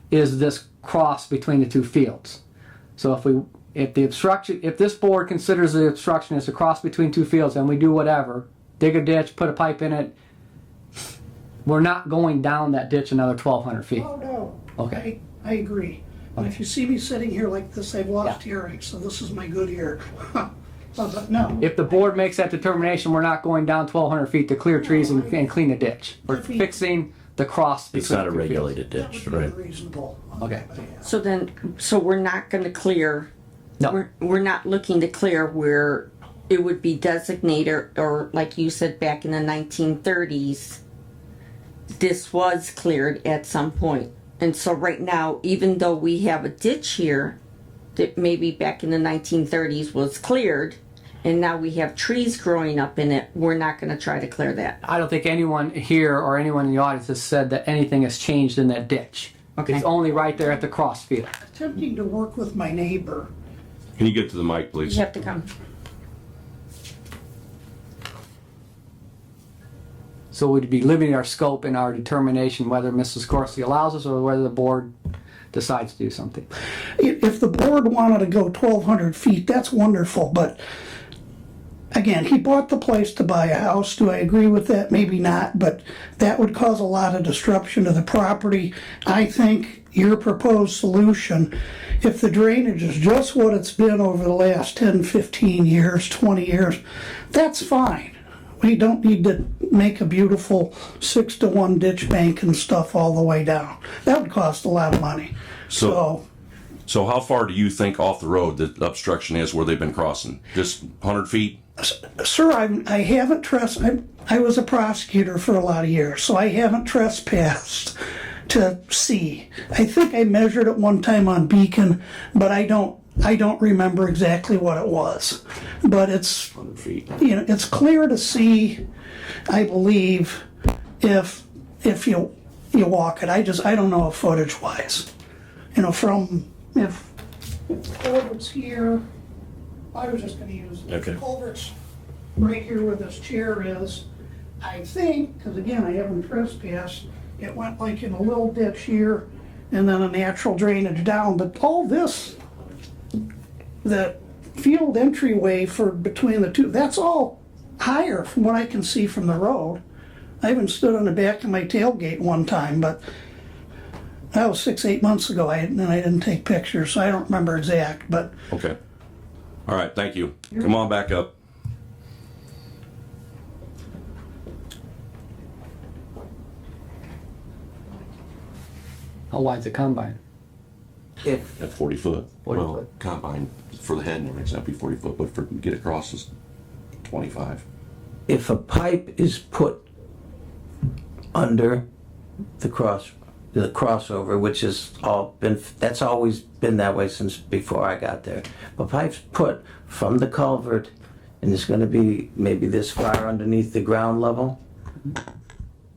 is this cross between the 2 fields. So if this board considers the obstruction as a cross between 2 fields, and we do whatever, dig a ditch, put a pipe in it, we're not going down that ditch another 1,200 feet. Oh, no. Okay. I agree. And if you see me sitting here like this, I've lost hearing, so this is my good ear. But no. If the board makes that determination, we're not going down 1,200 feet to clear trees and clean a ditch. We're fixing the cross. It's not a between the 2 fields. regulated That ditch, would be right? reasonable. Okay. So we're not going to clear. No. We're not looking to clear where it would be designated, or like you said back in the 1930s, this was cleared at some point. And so right now, even though we have a ditch here that maybe back in the 1930s was cleared, and now we have trees growing up in it, we're not going to try to clear that. I don't think anyone here or anyone in the audience has said that anything has changed in that ditch. Okay. It's only right there at the crossfield. Attempting to work with my neighbor. Can you get to the mic, please? You have to come. So we'd be limiting our scope in our determination whether Mrs. Corsi allows us or whether the board decides to do something. If the board wanted to go 1,200 feet, that's wonderful, but again, he bought the place to buy a house. Do I agree with that? Maybe not, but that would cause a lot of disruption to the property. I think your proposed solution, if the drainage is just what it's been over the last 10, 15 years, 20 years, that's fine. We don't need to make a beautiful 6-to-1 ditch bank and stuff all the way down. That would cost a lot of money. So So how far do you think off the road the obstruction is where they've been crossing? Just 100 feet? sir, I haven't I was a prosecutor for a lot of years, so I haven't trespassed to see. I think I measured it one time on Beacon, but I don't remember exactly what it was. But it's, it's clear to see, I believe, if you walk it. I don't know footage wise. From if culvert's here, I was just gonna use culvert's right here where this chair is. I think, because again, I haven't trespassed, it went like in a little ditch here and then a natural drainage down, but all this, the field entryway for between the two, that's all higher from what I can see from the road. I even stood on the back of my tailgate one time, but that was 6-8 months ago, and I didn't take pictures, so I don't remember exact, but Okay. All right, thank you. Come on back up. How wide's the combine? At 40 foot. 40 Well, foot. combine for the head and everything's gonna be 40 foot, but for get across is 25. If a pipe is put under the crossover, which has that's always been that way since before I got there. But pipe's put from the culvert, and it's gonna be maybe this far underneath the ground level.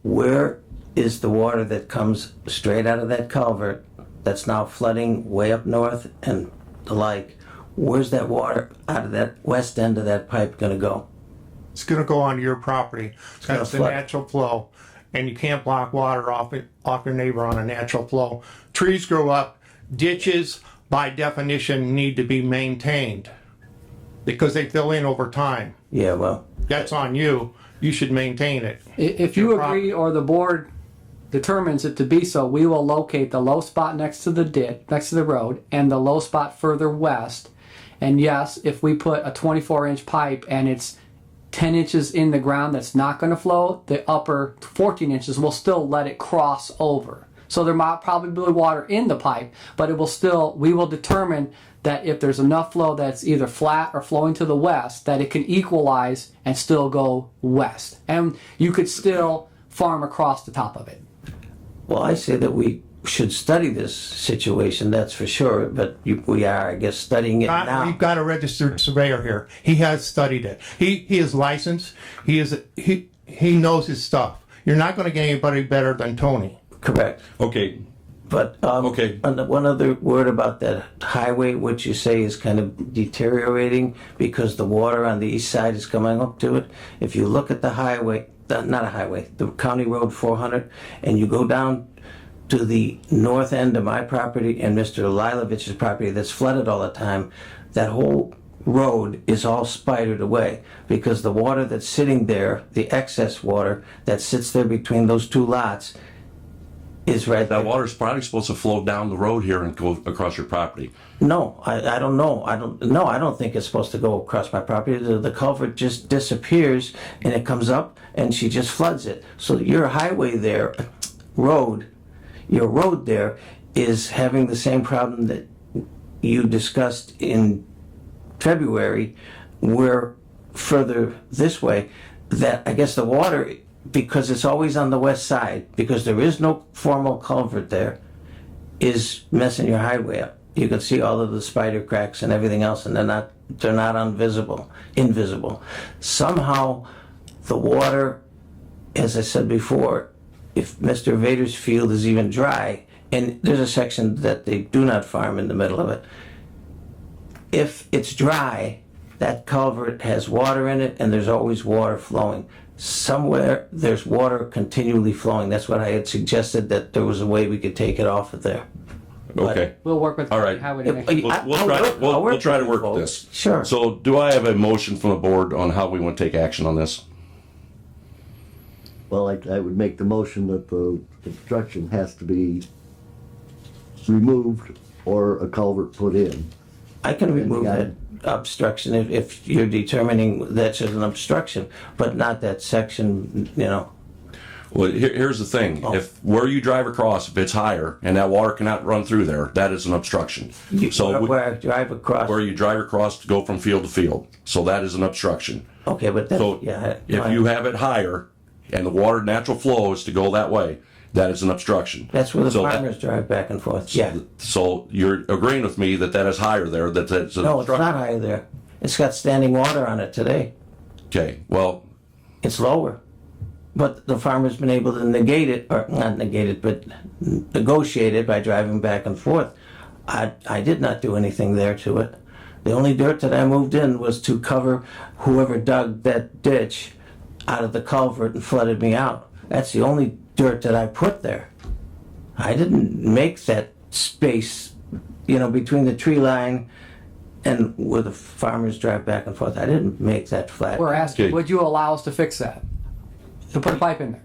Where is the water that comes straight out of that culvert that's now flooding way up north and the like? Where's that water out of that west end of that pipe gonna go? It's gonna go onto your property. That's the flood. natural flow. And you can't block water off your neighbor on a natural flow. Trees grow up, ditches by definition need to be maintained because they fill in over time. Yeah, well, That's on you. You should maintain it. If you agree or the board determines it to be so, we will locate the low spot next to the next to the road, and the low spot further west. And yes, if we put a 24-inch pipe and it's 10 inches in the ground that's not going to flow, the upper 14 inches will still let it cross over. So there might probably be water in the pipe, but we will determine that if there's enough flow that's either flat or flowing to the west, that it can equalize and still go west. And you could still farm across the top of it. well, I say that we should study this situation, that's for sure, but we are, I guess, studying it now. We've got a registered surveyor here. He has studied it. He is licensed. He knows his stuff. You're not going to get anybody better than Tony. Correct. Okay. But Okay. one other word about that highway, which you say is kind of deteriorating because the water on the east side is coming up to it. If you look at the highway, not a highway, the County Road 400, and you go down to the north end of my property and Mr. Lilovich's property that's flooded all the time, that whole road is all spidered away because the water that's sitting there, the excess water that sits there between those two lots, is right there. That water's probably supposed to flow down the road here and go across your property. No, I don't know. I don't think it's supposed to go across my property. The culvert just disappears and it comes up and she just floods it. So your highway there, your road there is having the same problem that you discussed in February. We're further this way, that I guess the water, because it's always on the west side, because there is no formal culvert there, is messing your highway up. You can see all of the spider cracks and everything else, and they're not invisible. Somehow the water, as I said before, if Mr. Vader's field is even dry and there's a section that they do not farm in the middle of it. If it's dry, that culvert has water in it and there's always water flowing. Somewhere there's water continually flowing. That's what I had suggested, that there was a way we could take it off of there. Okay. We'll work with All right. highway to make sure. We'll try to work with this. Sure. So do I have a motion from the board on how we want to take action on this? Well, I would make the motion that the obstruction has to be removed or a culvert put in. I can remove that obstruction if you're determining that's an obstruction, but not that section, you know. Well, here's the thing. If where you drive across, if it's higher and that water cannot run through there, that is an obstruction. Where I drive across. Where you drive across to go from field to field. So that is an obstruction. Okay, but that's, So yeah. if you have it higher and the water natural flow is to go that way, that is an obstruction. That's where the So farmers drive back and forth. Yeah. So you're agreeing with me that is higher there, that's an No, it's obstruction? not higher there. It's got standing water on it today. Okay, well, It's lower. But the farmer's been able to negate it, or not negate it, but negotiate it by driving back and forth. I did not do anything there to it. The only dirt that I moved in was to cover whoever dug that ditch out of the culvert and flooded me out. That's the only dirt that I put there. I didn't make that space, you know, between the tree line and where the farmers drive back and forth. I didn't make that flat. We're asking, Okay. would you allow us to fix that? To put a pipe in there?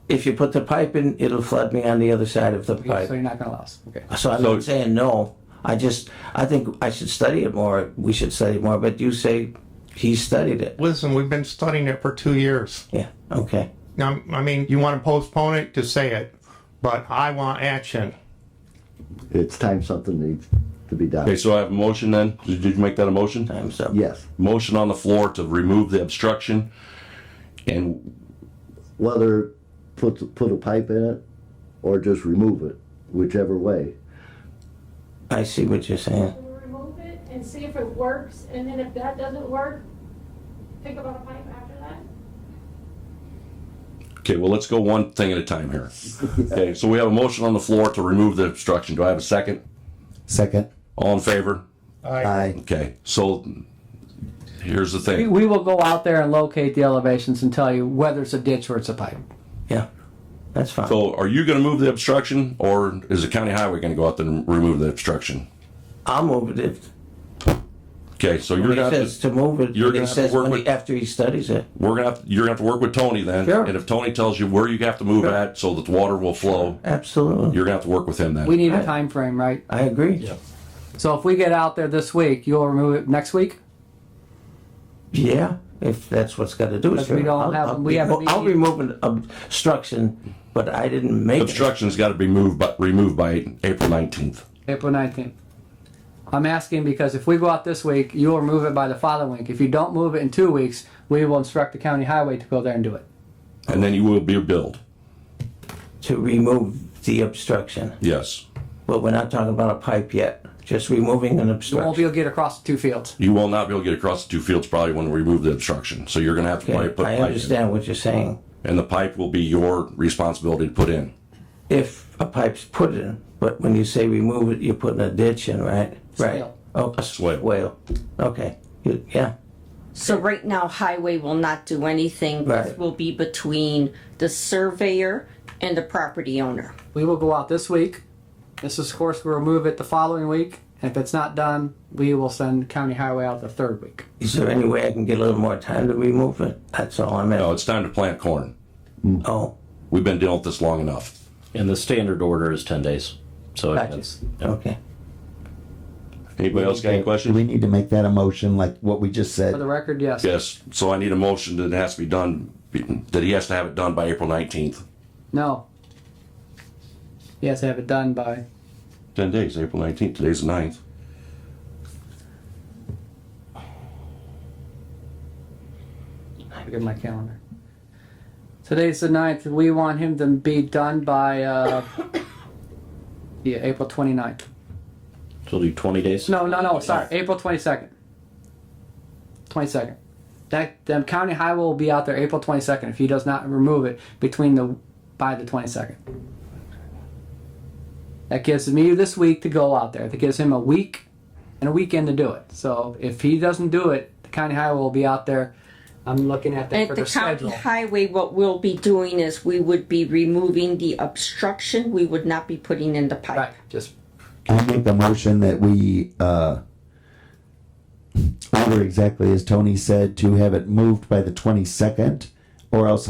If you put the pipe in, it'll flood me on the other side of the So pipe. you're not gonna allow us? Okay. So I'm not saying no. I think I should study it more. We should study it more, but you say he studied it. Listen, we've been studying it for 2 years. Yeah, okay. Now, I mean, you want to postpone it to say it, but I want action. It's time something needs to be done. okay, so I have a motion then. Did you make that a motion? Time's up. Yes, Motion on the floor to remove the obstruction and whether put a pipe in it or just remove it, whichever way. I see what you're saying. We'll remove it and see if it works, and then if that doesn't work, think about a pipe after that. okay, well, let's go one thing at a time here. Okay, so we have a motion on the floor to remove the obstruction. Do I have a second? Second. All in favor? Aye. Okay, so here's the thing. We will go out there and locate the elevations and tell you whether it's a ditch or it's a pipe. Yeah, that's fine. So are you gonna move the obstruction or is the county highway gonna go out there and remove the obstruction? I'll move it if Okay, so you're he gonna have says to, to move it. you're He gonna have to says work when with- after he studies it. you're gonna have to work with Tony then. Sure. And if Tony tells you where you have to move at so that the water will flow, Absolutely. you're gonna have to work with him then. We need a Right. time frame, right? I agree. So if we get out there this week, you'll remove it next week? Yeah, if that's what's got to do. Because we don't have- we have a I'll meeting- remove an obstruction, but I didn't make it. Obstruction's gotta be removed by April 19th. April 19th. I'm asking because if we go out this week, you'll remove it by the following week. If you don't move it in 2 weeks, we will instruct the county highway to go there and do it. And then you will be billed. To remove the obstruction. Yes. But we're not talking about a pipe yet. Just removing an You won't be obstruction. able to get across the 2 fields. You will not be able to get across the two fields probably when we remove the obstruction. So you're gonna have to probably Okay, put I pipe in. understand what you're saying. And the pipe will be your responsibility to put in. If a pipe's put in, but when you say remove it, you're putting a ditch in, right? Right. Swale. Oh, a Swale. swale. Okay. Yeah. So right now, highway will not do anything. This Right. will be between the surveyor and the property owner. We will go out this week. This is, of course, we'll remove it the following week. And if it's not done, we will send county highway out the 3rd week. Is there any way I can get a little more time to remove it? That's all I'm No, at. it's time to plant corn. Oh, We've been dealing with this long enough. And the standard order is 10 days. So gotcha. it's, Okay. Anybody else got any Do questions? we need to make that a motion like what we just For said? the record, yes. Yes, so I need a motion that it has to be done, that he has to have it done by April 19th. No. He has to have it done by, 10 days, April 19th, today's the 9th. I get my calendar. Today's the 9th. We want him to be done by, April 29th. so do 20 days? No, sorry, April 22nd. 22nd. The county highway will be out there April 22nd if he does not remove it by the 22nd. That gives me this week to go out there. That gives him a week and a weekend to do it. So if he doesn't do it, the county highway will be out there. I'm looking at that At for the the county schedule. highway, what we'll be doing is we would be removing the obstruction. We would not be putting in the pipe. Right, just I make a motion that we order exactly as Tony said to have it moved by the 22nd, or else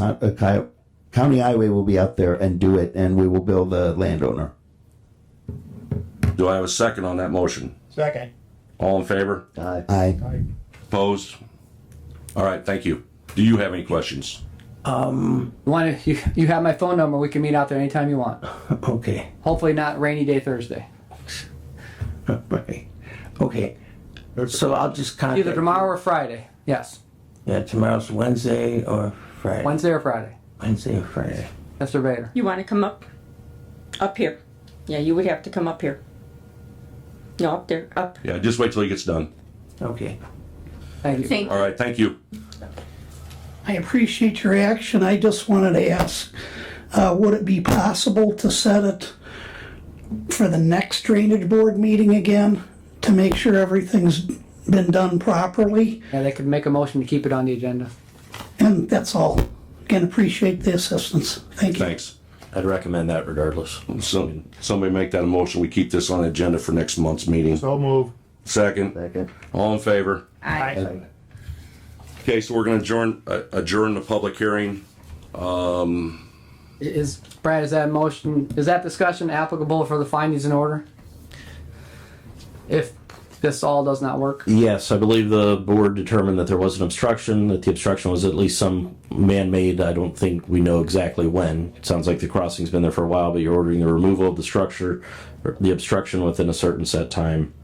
county highway will be out there and do it, and we will bill the landowner. Do I have a second on that motion? Second. All in favor? Aye. Opposed? All right, thank you. Do you have any questions? you have my phone number. We can meet out there anytime you want. Okay. Hopefully not rainy day Thursday. Right. Okay. So I'll just contact Either tomorrow or Friday. Yes, Yeah, tomorrow's Wednesday or Friday. Wednesday or Friday. Wednesday or Friday. Mr. Vader. You want to come up? Up here. Yeah, you would have to come up here. No, up there, up. Yeah, just wait till he gets done. Okay. Thank you. Thank All right, thank you. I appreciate your action. I just wanted to ask, would it be possible to set it for the next drainage board meeting again to make sure everything's been done properly? Yeah, they could make a motion to keep it on the agenda. And that's all. Again, appreciate the assistance. Thank you. Thanks. I'd recommend that regardless. So, somebody make that a motion. We keep this on the agenda for next month's meeting. So move. Second. Second. All in favor? Aye. Okay, so we're going to adjourn the public hearing. Is Brad, is that discussion applicable for the findings in order? If this all does not work? Yes, I believe the board determined that there was an obstruction, that the obstruction was at least some man-made. I don't think we know exactly when. It sounds like the crossing's been there for a while, but you're ordering the removal of the structure, or the obstruction within a certain set time.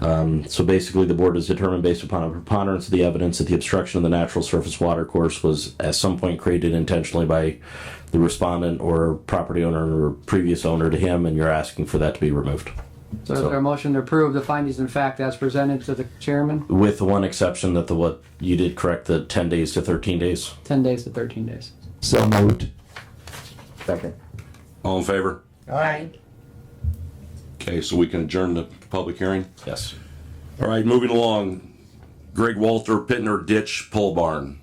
So basically the board has determined based upon a preponderance of the evidence that the obstruction of the natural surface water course was at some point created intentionally by the respondent or property owner or previous owner to him, and you're asking for that to be removed. So is there a motion to approve the findings in fact as presented to the chairman? With the one exception that what you did correct, the 10 days to 13 days. 10 days to 13 days. So moved. Second. All in favor? Aye. Okay, so we can adjourn the public hearing? Yes. All right, moving along. Greg Walter, Pittner Ditch Pole Barn.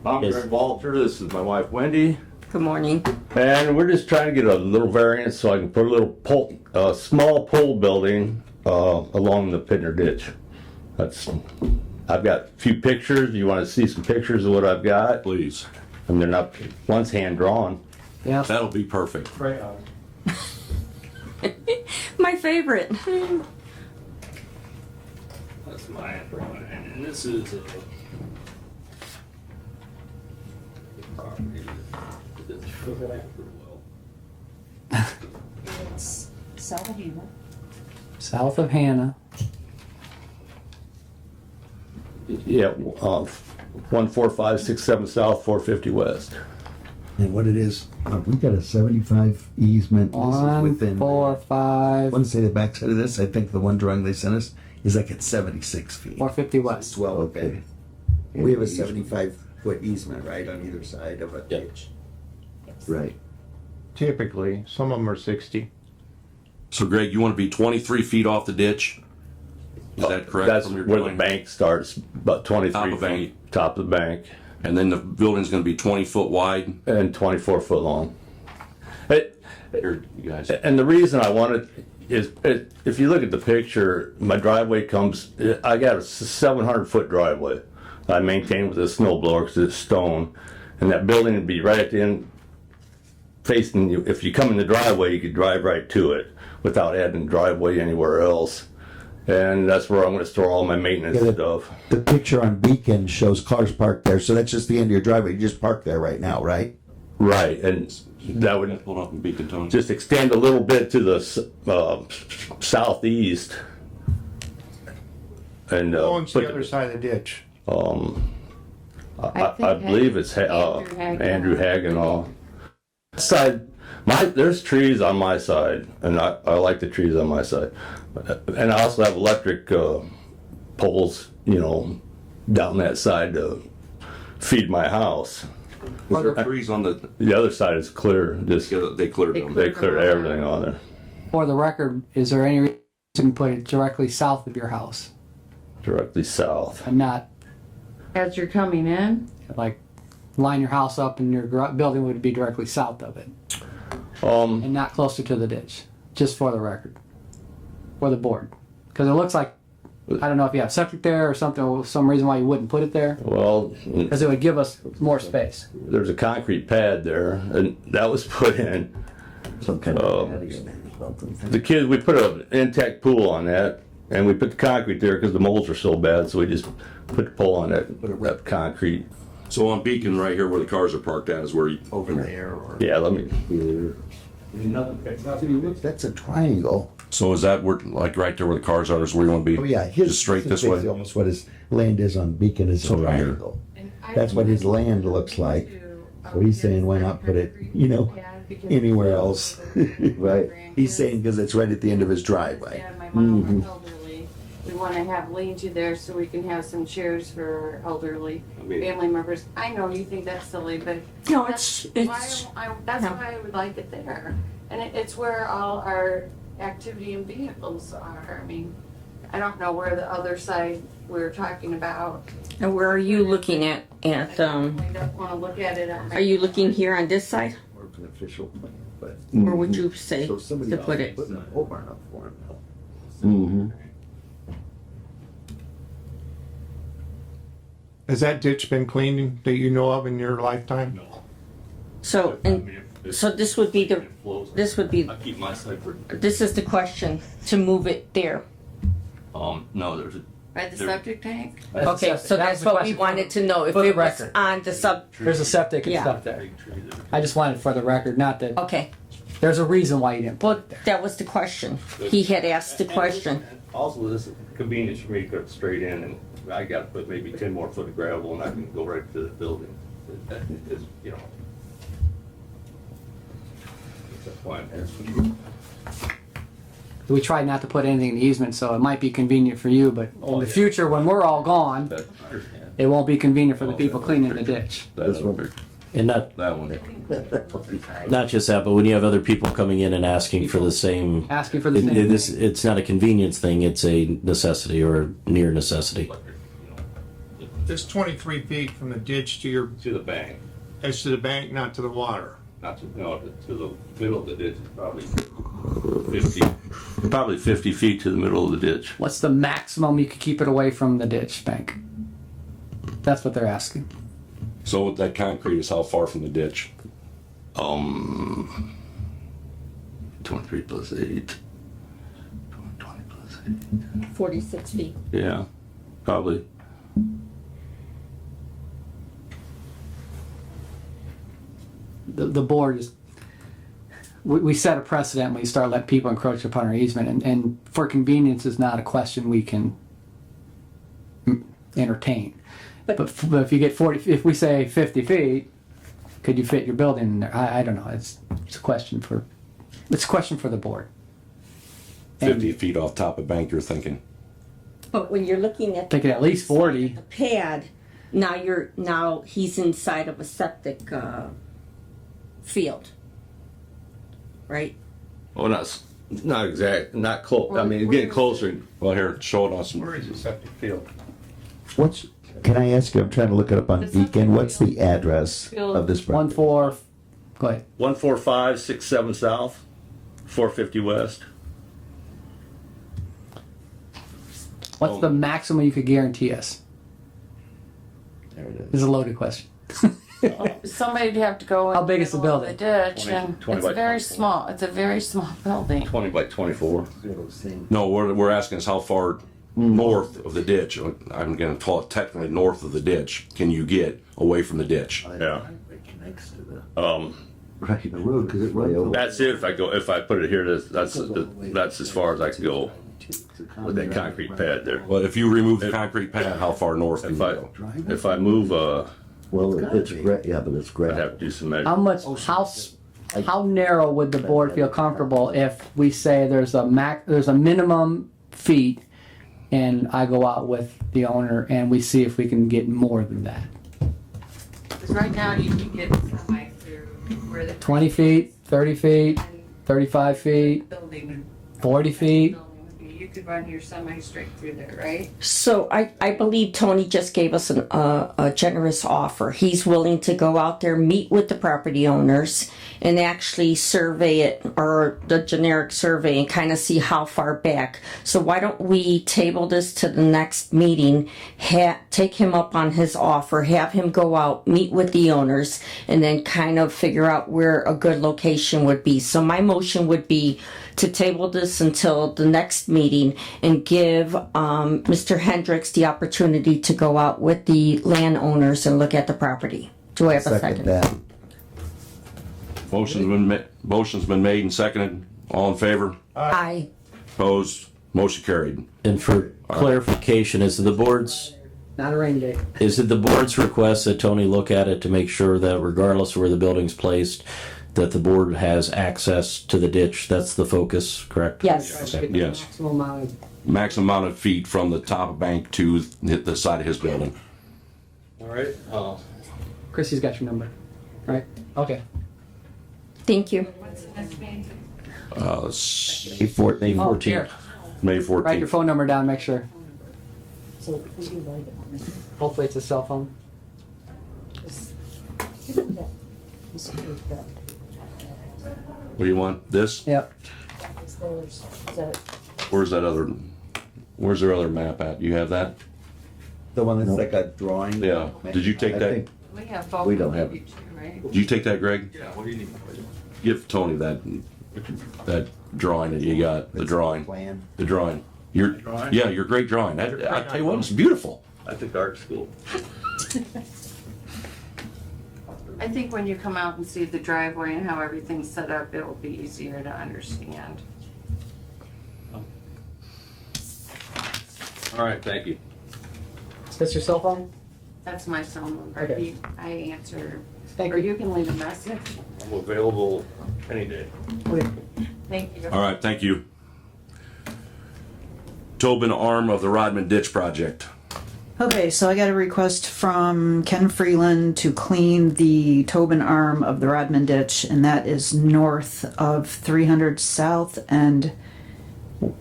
I'm Greg Walter, this is my wife Wendy, Good morning. and we're just trying to get a little variance so I can put a little small pole building along the Pittner ditch. I've got a few pictures. You want to see some pictures of what I've got? Please. And they're not, one's hand drawn. Yeah. That'll be perfect. My favorite. That's my drawing, and this is a property. South of Hannah. Yeah, 14567 South, 450 West. And what it is, we've got a 75 easement. This is 1, within, 4, 5, I want to say the backside of this, I think the one drawing they sent us is like at 76 feet. 450 West. Well, okay. We have a 75-foot easement, right, on either side of a ditch. Right. Typically, some of them are 60. So Greg, you want to be 23 feet off the ditch? Is that correct? That's from your where drawing? the bank starts, about 23 Top of bank. feet, top of the bank, And then the building's going to be 20 foot wide? and 24 foot long. Here, you guys. And the reason I wanted is, if you look at the picture, my driveway I got a 700-foot driveway. I maintain with a snow blower because it's stone. And that building would be right at the end, facing you. If you come in the driveway, you could drive right to it without adding driveway anywhere else. And that's where I'm going to store all my maintenance stuff. The picture on Beacon shows cars parked there, so that's just the end of your driveway. You just park there right now, right? Right, and that would Hold up and Beacon Tone. just extend a little bit to the southeast. And Owns the other side of the ditch. I believe it's Andrew Hagenall. Side, there's trees on my side, and I like the trees on my side. And I also have electric poles, down that side to feed my house. Was there trees on The other side is clear, just, they cleared them. they cleared everything on there, For the record, is there any reason to put it directly south of your house directly south. and not As you're coming in? like line your house up and your building would be directly south of it and not closer to the ditch? Just for the record, for the board, because it looks like, I don't know if you have septic there or something, some reason why you wouldn't put it there, Well, because it would give us more space. there's a concrete pad there, and that was put in. Some kind of patio or something. The kids, we put an intact pool on that, and we put the concrete there because the molds are so bad, so we just put the pole on that concrete. So on Beacon, right here where the cars are parked at, is where you Over there or. Yeah, let me. That's a triangle. So is that where, like right there where the cars are, is where you want to be? Oh yeah, his Just straight this basically way. Almost what his land is on Beacon is a So right here. triangle. That's what his land looks like. So he's saying, why not put it, anywhere else? Right. He's saying because it's right at the end of his driveway. Yeah, my mom was elderly. We want to have lean-to there so we can have some chairs for elderly family members. I know you think that's silly, but No, that's it's why I would like it there. And it's where all our activity and vehicles are. I mean, I don't know where the other side we're talking about. And where are you looking at? I don't want to look at it. Are you looking here on this side? Or an official plan, but. Where would you say So somebody to else put is it? putting a pole barn up for him now. Mm-hmm. Has that ditch been cleaned that you know of in your lifetime? No. So, so this would be I keep my side for, this is the question, to move it there. no, there's a. By the septic tank? Okay, so that's what we wanted to know, if For the it was record. on the There's a septic and Yeah. stuff there. I just wanted for the record, not that, okay, there's a reason why you didn't put it there. that was the question. He had asked the question. Also, this is convenience for me to cut straight in, and I got to put maybe 10 more foot of gravel, and I can go right to the building. It's, that's why I'm asking. We tried not to put anything in the easement, so it might be convenient for you, but in the future, when we're all gone, it won't be convenient for the people cleaning the ditch. This one. And not That one. not just that, but when you have other people coming in and asking for the same, Asking for the same thing. it's not a convenience thing. It's a necessity or a near necessity. It's 23 feet from the ditch to your, To the bank, edge to the bank, not to the water. not to, no, to the middle of the ditch, probably 50 feet to the middle of the ditch. What's the maximum you could keep it away from the ditch bank? That's what they're asking. So that concrete is how far from the ditch? 23 plus 8. 20 plus 8. 46 feet. Yeah, probably. The board is, we set a precedent when we start letting people encroach upon our easement, and for convenience is not a question we can entertain. But if you get 40, if we say 50 feet, could you fit your building in there? I don't know. It's a question for the board. 50 feet off top of bank, you're thinking. But when you're looking at Thinking at least 40. the pad, now he's inside of a septic field, right? Well, not exact, not close. I mean, getting closer. Well, here, show it on some. Where is the septic field? Can I ask you, I'm trying to look it up on Beacon, what's the address of this property? 14, go ahead. 14567 South, 450 West. What's the maximum you could guarantee us? There it This is a loaded question. Somebody'd have to go in How big is the middle of building? ditch, and 20 it's by very 24. small. It's a very small building. 20 by 24. No, we're asking is how far north of the ditch, I'm gonna call it technically north of the ditch, can you get away from the ditch? Yeah. It connects to the, right, the road, because it runs over. That's it. If I put it here, that's as far as I can go with that concrete pad there. Well, if you remove the concrete pad, how far north can you go? If I move, Well, it's yeah, but it's I'd gravel. have to do some measuring. How much, how narrow would the board feel comfortable if we say there's a minimum feet and I go out with the owner and we see if we can get more than that? Because right now you can get semi through where the 20 feet, 30 feet, 35 feet, building, 40 feet. building would be. You could run your semi straight through there, right? So I believe Tony just gave us a generous offer. He's willing to go out there, meet with the property owners, and actually survey it, or the generic survey, and kind of see how far back. So why don't we table this to the next meeting, take him up on his offer, have him go out, meet with the owners, and then kind of figure out where a good location would be. So my motion would be to table this until the next meeting and give Mr. Hendricks the opportunity to go out with the landowners and look at the property. Do I have a second? that. Motion's been made and seconded. All in favor? Aye. Opposed? Motion carried. And for clarification, is it the board's request that Tony look at it to make sure that regardless of where the building's placed, that the board has access to the ditch? That's the focus, correct? Yes. Yes. Maximum amount of feet from the top of bank to the side of his building. All right. Chrissy's got your number, right? Okay. Thank you. What's the next meeting? May 14th. Oh, here. May Write your 14th. phone number down, make sure. Hopefully it's a cell phone. What do you want? This? Yep. Where's their other map at? You have that? The one that's like a drawing? Yeah. Did you take I that? think We have both. We don't have you too, right? Did you take that, Greg? Yeah, what do you need? Give Tony that drawing that you got. The drawing. plan. The drawing. Your Drawing? Yeah, your great drawing. I tell you what, it's beautiful. I took art school. I think when you come out and see the driveway and how everything's set up, it will be easier to understand. All right, thank you. Is this your cell phone? That's my cell number. Okay. I answer, Thank or you. you can leave a message. I'm available any day. Thank you. All right, thank you. Tobin arm of the Rodman Ditch Project. Okay, so I got a request from Ken Freeland to clean the Tobin arm of the Rodman Ditch, and that is north of 300 South and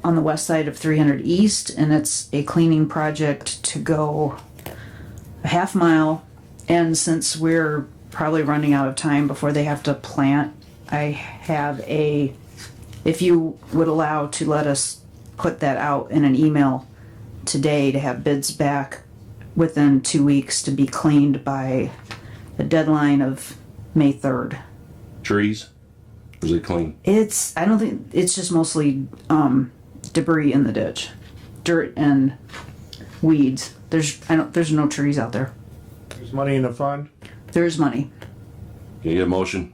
on the west side of 300 East, and it's a cleaning project to go a half mile. And since we're probably running out of time before they have to plant, I have if you would allow to let us put that out in an email today to have bids back within 2 weeks to be cleaned by the deadline of May 3rd. Trees? Or is it clean? I don't think, it's just mostly debris in the ditch, dirt and weeds. There's no trees out there. There's money in the fund. There's money. Can you get a motion?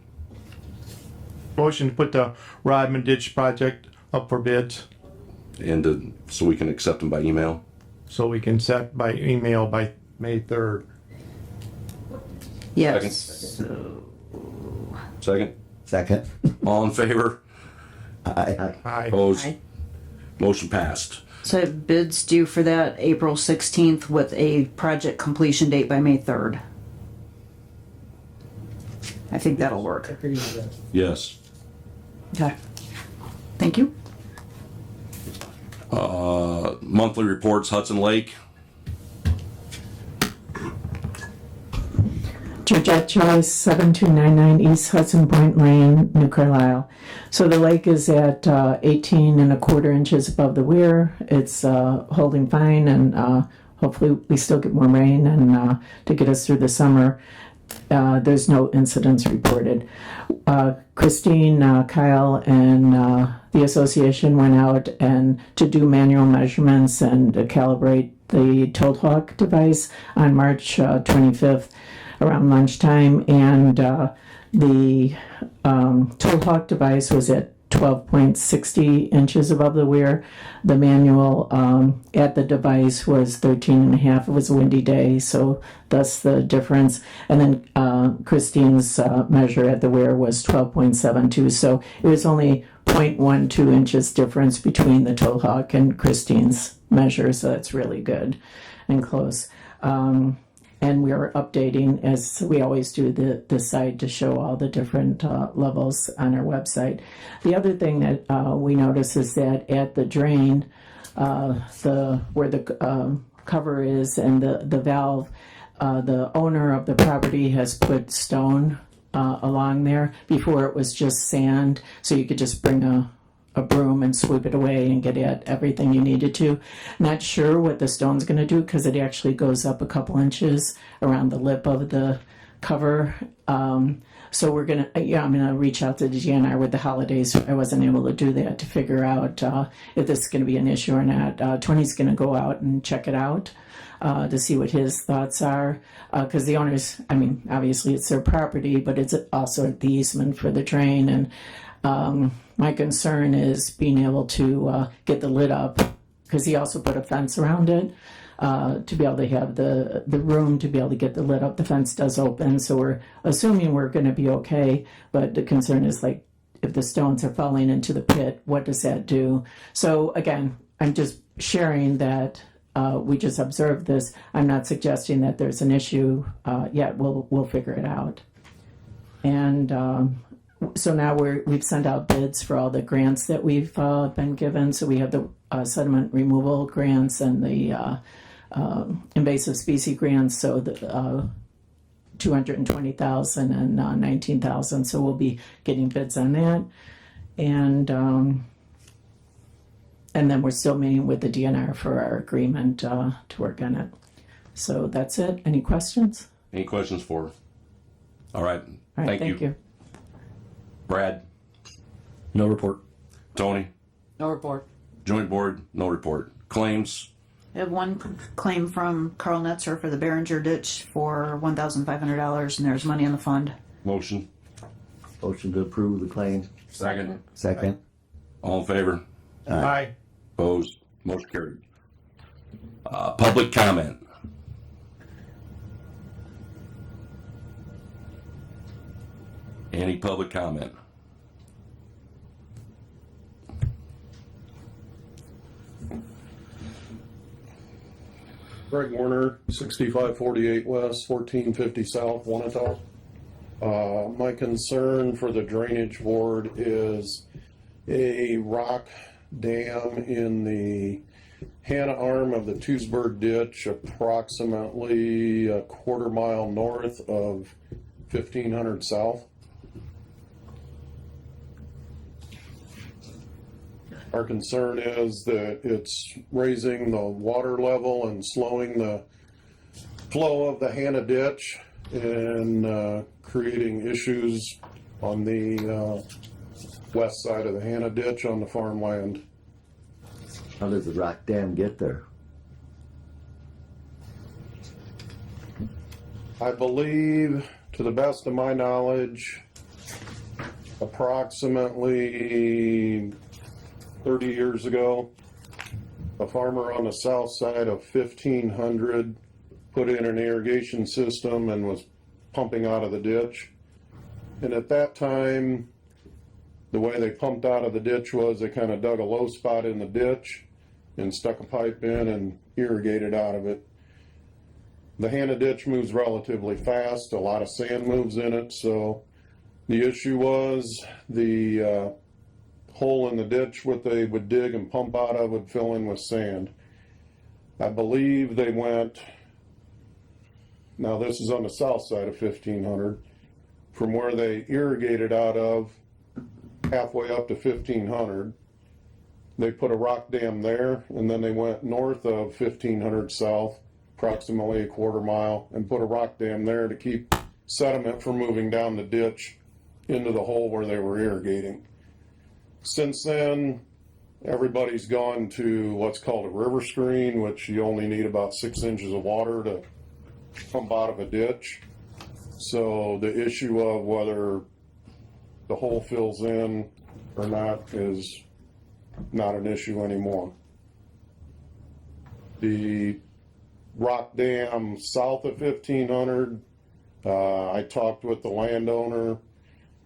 Motion to put the Rodman Ditch project up for bids And so we can accept them by email? so we can set by email by May 3rd. Yes. Second? Second. All in favor? Aye. Aye. Opposed? Aye. Motion passed. So I have bids due for that April 16th with a project completion date by May 3rd. I think that'll work. Yes. Okay. Thank you. Monthly reports, Hudson Lake. Georgette Joyce, 7299 East Hudson Point Lane, New Carlisle. So the lake is at 18 1/4 inches above the weir. It's holding fine, and hopefully we still get more rain and to get us through the summer. There's no incidents reported. Christine, Kyle, and the association went out and to do manual measurements and to calibrate the Toad Hawk device on March 25th around lunchtime, and the Toad Hawk device was at 12.60 inches above the weir. The manual at the device was 13.5. It was a windy day, so thus the difference. And then Christine's measure at the weir was 12.72, so it was only 0.12 inches difference between the Toad Hawk and Christine's measure, so that's really good and close. and we're updating, as we always do, the site to show all the different levels on our website. The other thing that we notice is that at the drain, where the cover is and the valve, the owner of the property has put stone along there. Before it was just sand, so you could just bring a broom and sweep it away and get at everything you needed to. Not sure what the stone's going to do because it actually goes up a couple inches around the lip of the cover. So we're gonna, I'm gonna reach out to the GNR with the holidays. I wasn't able to do that to figure out if this is going to be an issue or not. Tony's going to go out and check it out to see what his thoughts are, because the owners, I mean, obviously it's their property, but it's also the easement for the drain, and my concern is being able to get the lid up, because he also put a fence around it. To be able to have the room to be able to get the lid up. The fence does open, so we're assuming we're going to be okay, but the concern is, like, if the stones are falling into the pit, what does that do? So again, I'm just sharing that we just observed this. I'm not suggesting that there's an issue yet. We'll figure it out. And so now we've sent out bids for all the grants that we've been given. So we have the sediment removal grants and the invasive species grants, so the $220,000 and $19,000. So we'll be getting bids on that, and then we're still meeting with the DNR for our agreement to work on it. So that's it. Any questions? Any questions for her? All right. All right. Thank you. Brad? No report. Tony? No report. Joint board? No report. Claims? I have one claim from Carl Netzer for the Behringer ditch for $1,500, and there's money in the fund. Motion? Motion to approve the claim. Second? Second. All in favor? Aye. Opposed? Motion carried. Public comment? Any public comment? Greg Warner, 6548 West, 1450 South, Wanata. My concern for the drainage board is a rock dam in the Hannah arm of the Tuesburg ditch, approximately a quarter mile north of 1500 South. Our concern is that it's raising the water level and slowing the flow of the Hannah ditch and creating issues on the west side of the Hannah ditch on the farmland. How does the rock dam get there? I believe, to the best of my knowledge, approximately 30 years ago, a farmer on the south side of 1500 put in an irrigation system and was pumping out of the ditch. And at that time, the way they pumped out of the ditch was they kind of dug a low spot in the ditch and stuck a pipe in and irrigated out of it. The Hannah ditch moves relatively fast, a lot of sand moves in it, so the issue was the hole in the ditch what they would dig and pump out of would fill in with sand. I believe they went, now this is on the south side of 1500, from where they irrigated out of halfway up to 1500, they put a rock dam there, and then they went north of 1500 South, approximately a quarter mile, and put a rock dam there to keep sediment from moving down the ditch into the hole where they were irrigating. Since then, everybody's gone to what's called a river screen, which you only need about 6 inches of water to pump out of a ditch. So the issue of whether the hole fills in or not is not an issue anymore. The rock dam south of 1500, I talked with the landowner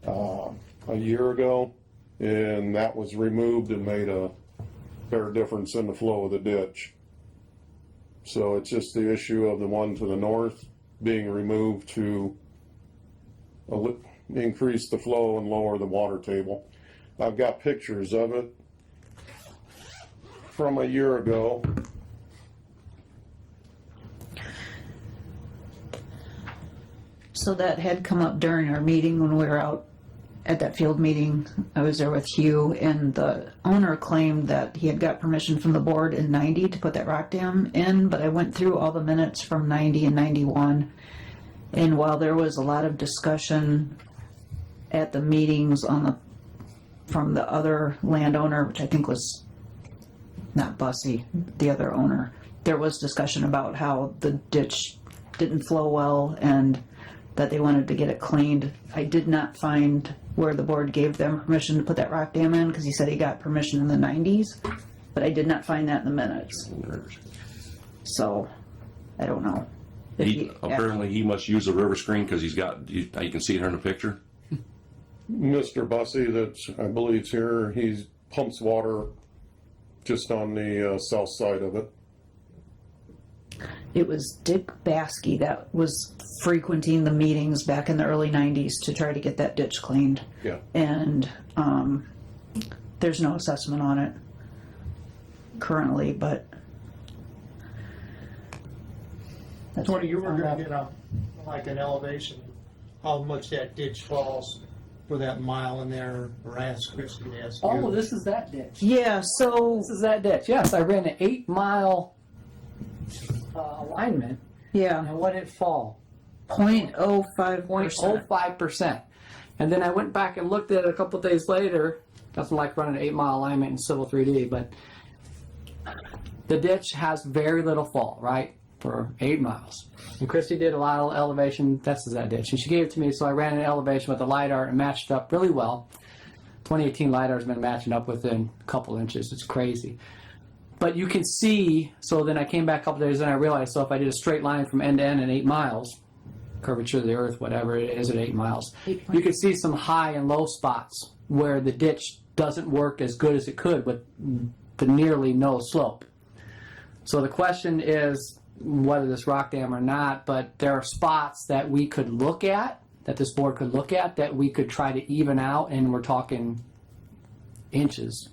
a year ago, and that was removed and made a fair difference in the flow of the ditch. So it's just the issue of the one to the north being removed to increase the flow and lower the water table. I've got pictures of it from a year ago. So that had come up during our meeting when we were out at that field meeting. I was there with Hugh, and the owner claimed that he had got permission from the board in 90 to put that rock dam in, but I went through all the minutes from 90 and 91, and while there was a lot of discussion at the meetings from the other landowner, which I think was not Bussy, the other owner, there was discussion about how the ditch didn't flow well and that they wanted to get it cleaned. I did not find where the board gave them permission to put that rock dam in, because he said he got permission in the 90s, but I did not find that in the minutes. So, I don't know. Apparently he must use a river screen because you can see it here in the picture. Mr. Bussy, that I believe's here, he pumps water just on the south side of it. It was Dick Baskey that was frequenting the meetings back in the early 90s to try to get that ditch cleaned. Yeah. And there's no assessment on it currently, but Tony, you were gonna get an elevation, how much that ditch falls for that mile in there, or ask Christie to ask you. Oh, this is that ditch. yeah, so This is that ditch. Yes, I ran an 8-mile alignment. yeah, And what did it fall? 0.05%. 0.05%. And then I went back and looked at it a couple days later. Doesn't like running an 8-mile alignment in Civil 3D, but the ditch has very little fall, right, for 8 miles. And Christy did a lot of elevation tests of that ditch, and she gave it to me, so I ran an elevation with the LiDAR and matched up really well. 2018 LiDAR has been matching up within a couple inches. It's crazy. But you can see, so then I came back a couple days and I realized, so if I did a straight line from end to end in 8 miles, curvature of the earth, whatever it is at 8 miles, you can see some high and low spots where the ditch doesn't work as good as it could with the nearly no slope. So the question is whether this rock dam or not, but there are spots that we could look at, that this board could look at, that we could try to even out, and we're talking inches,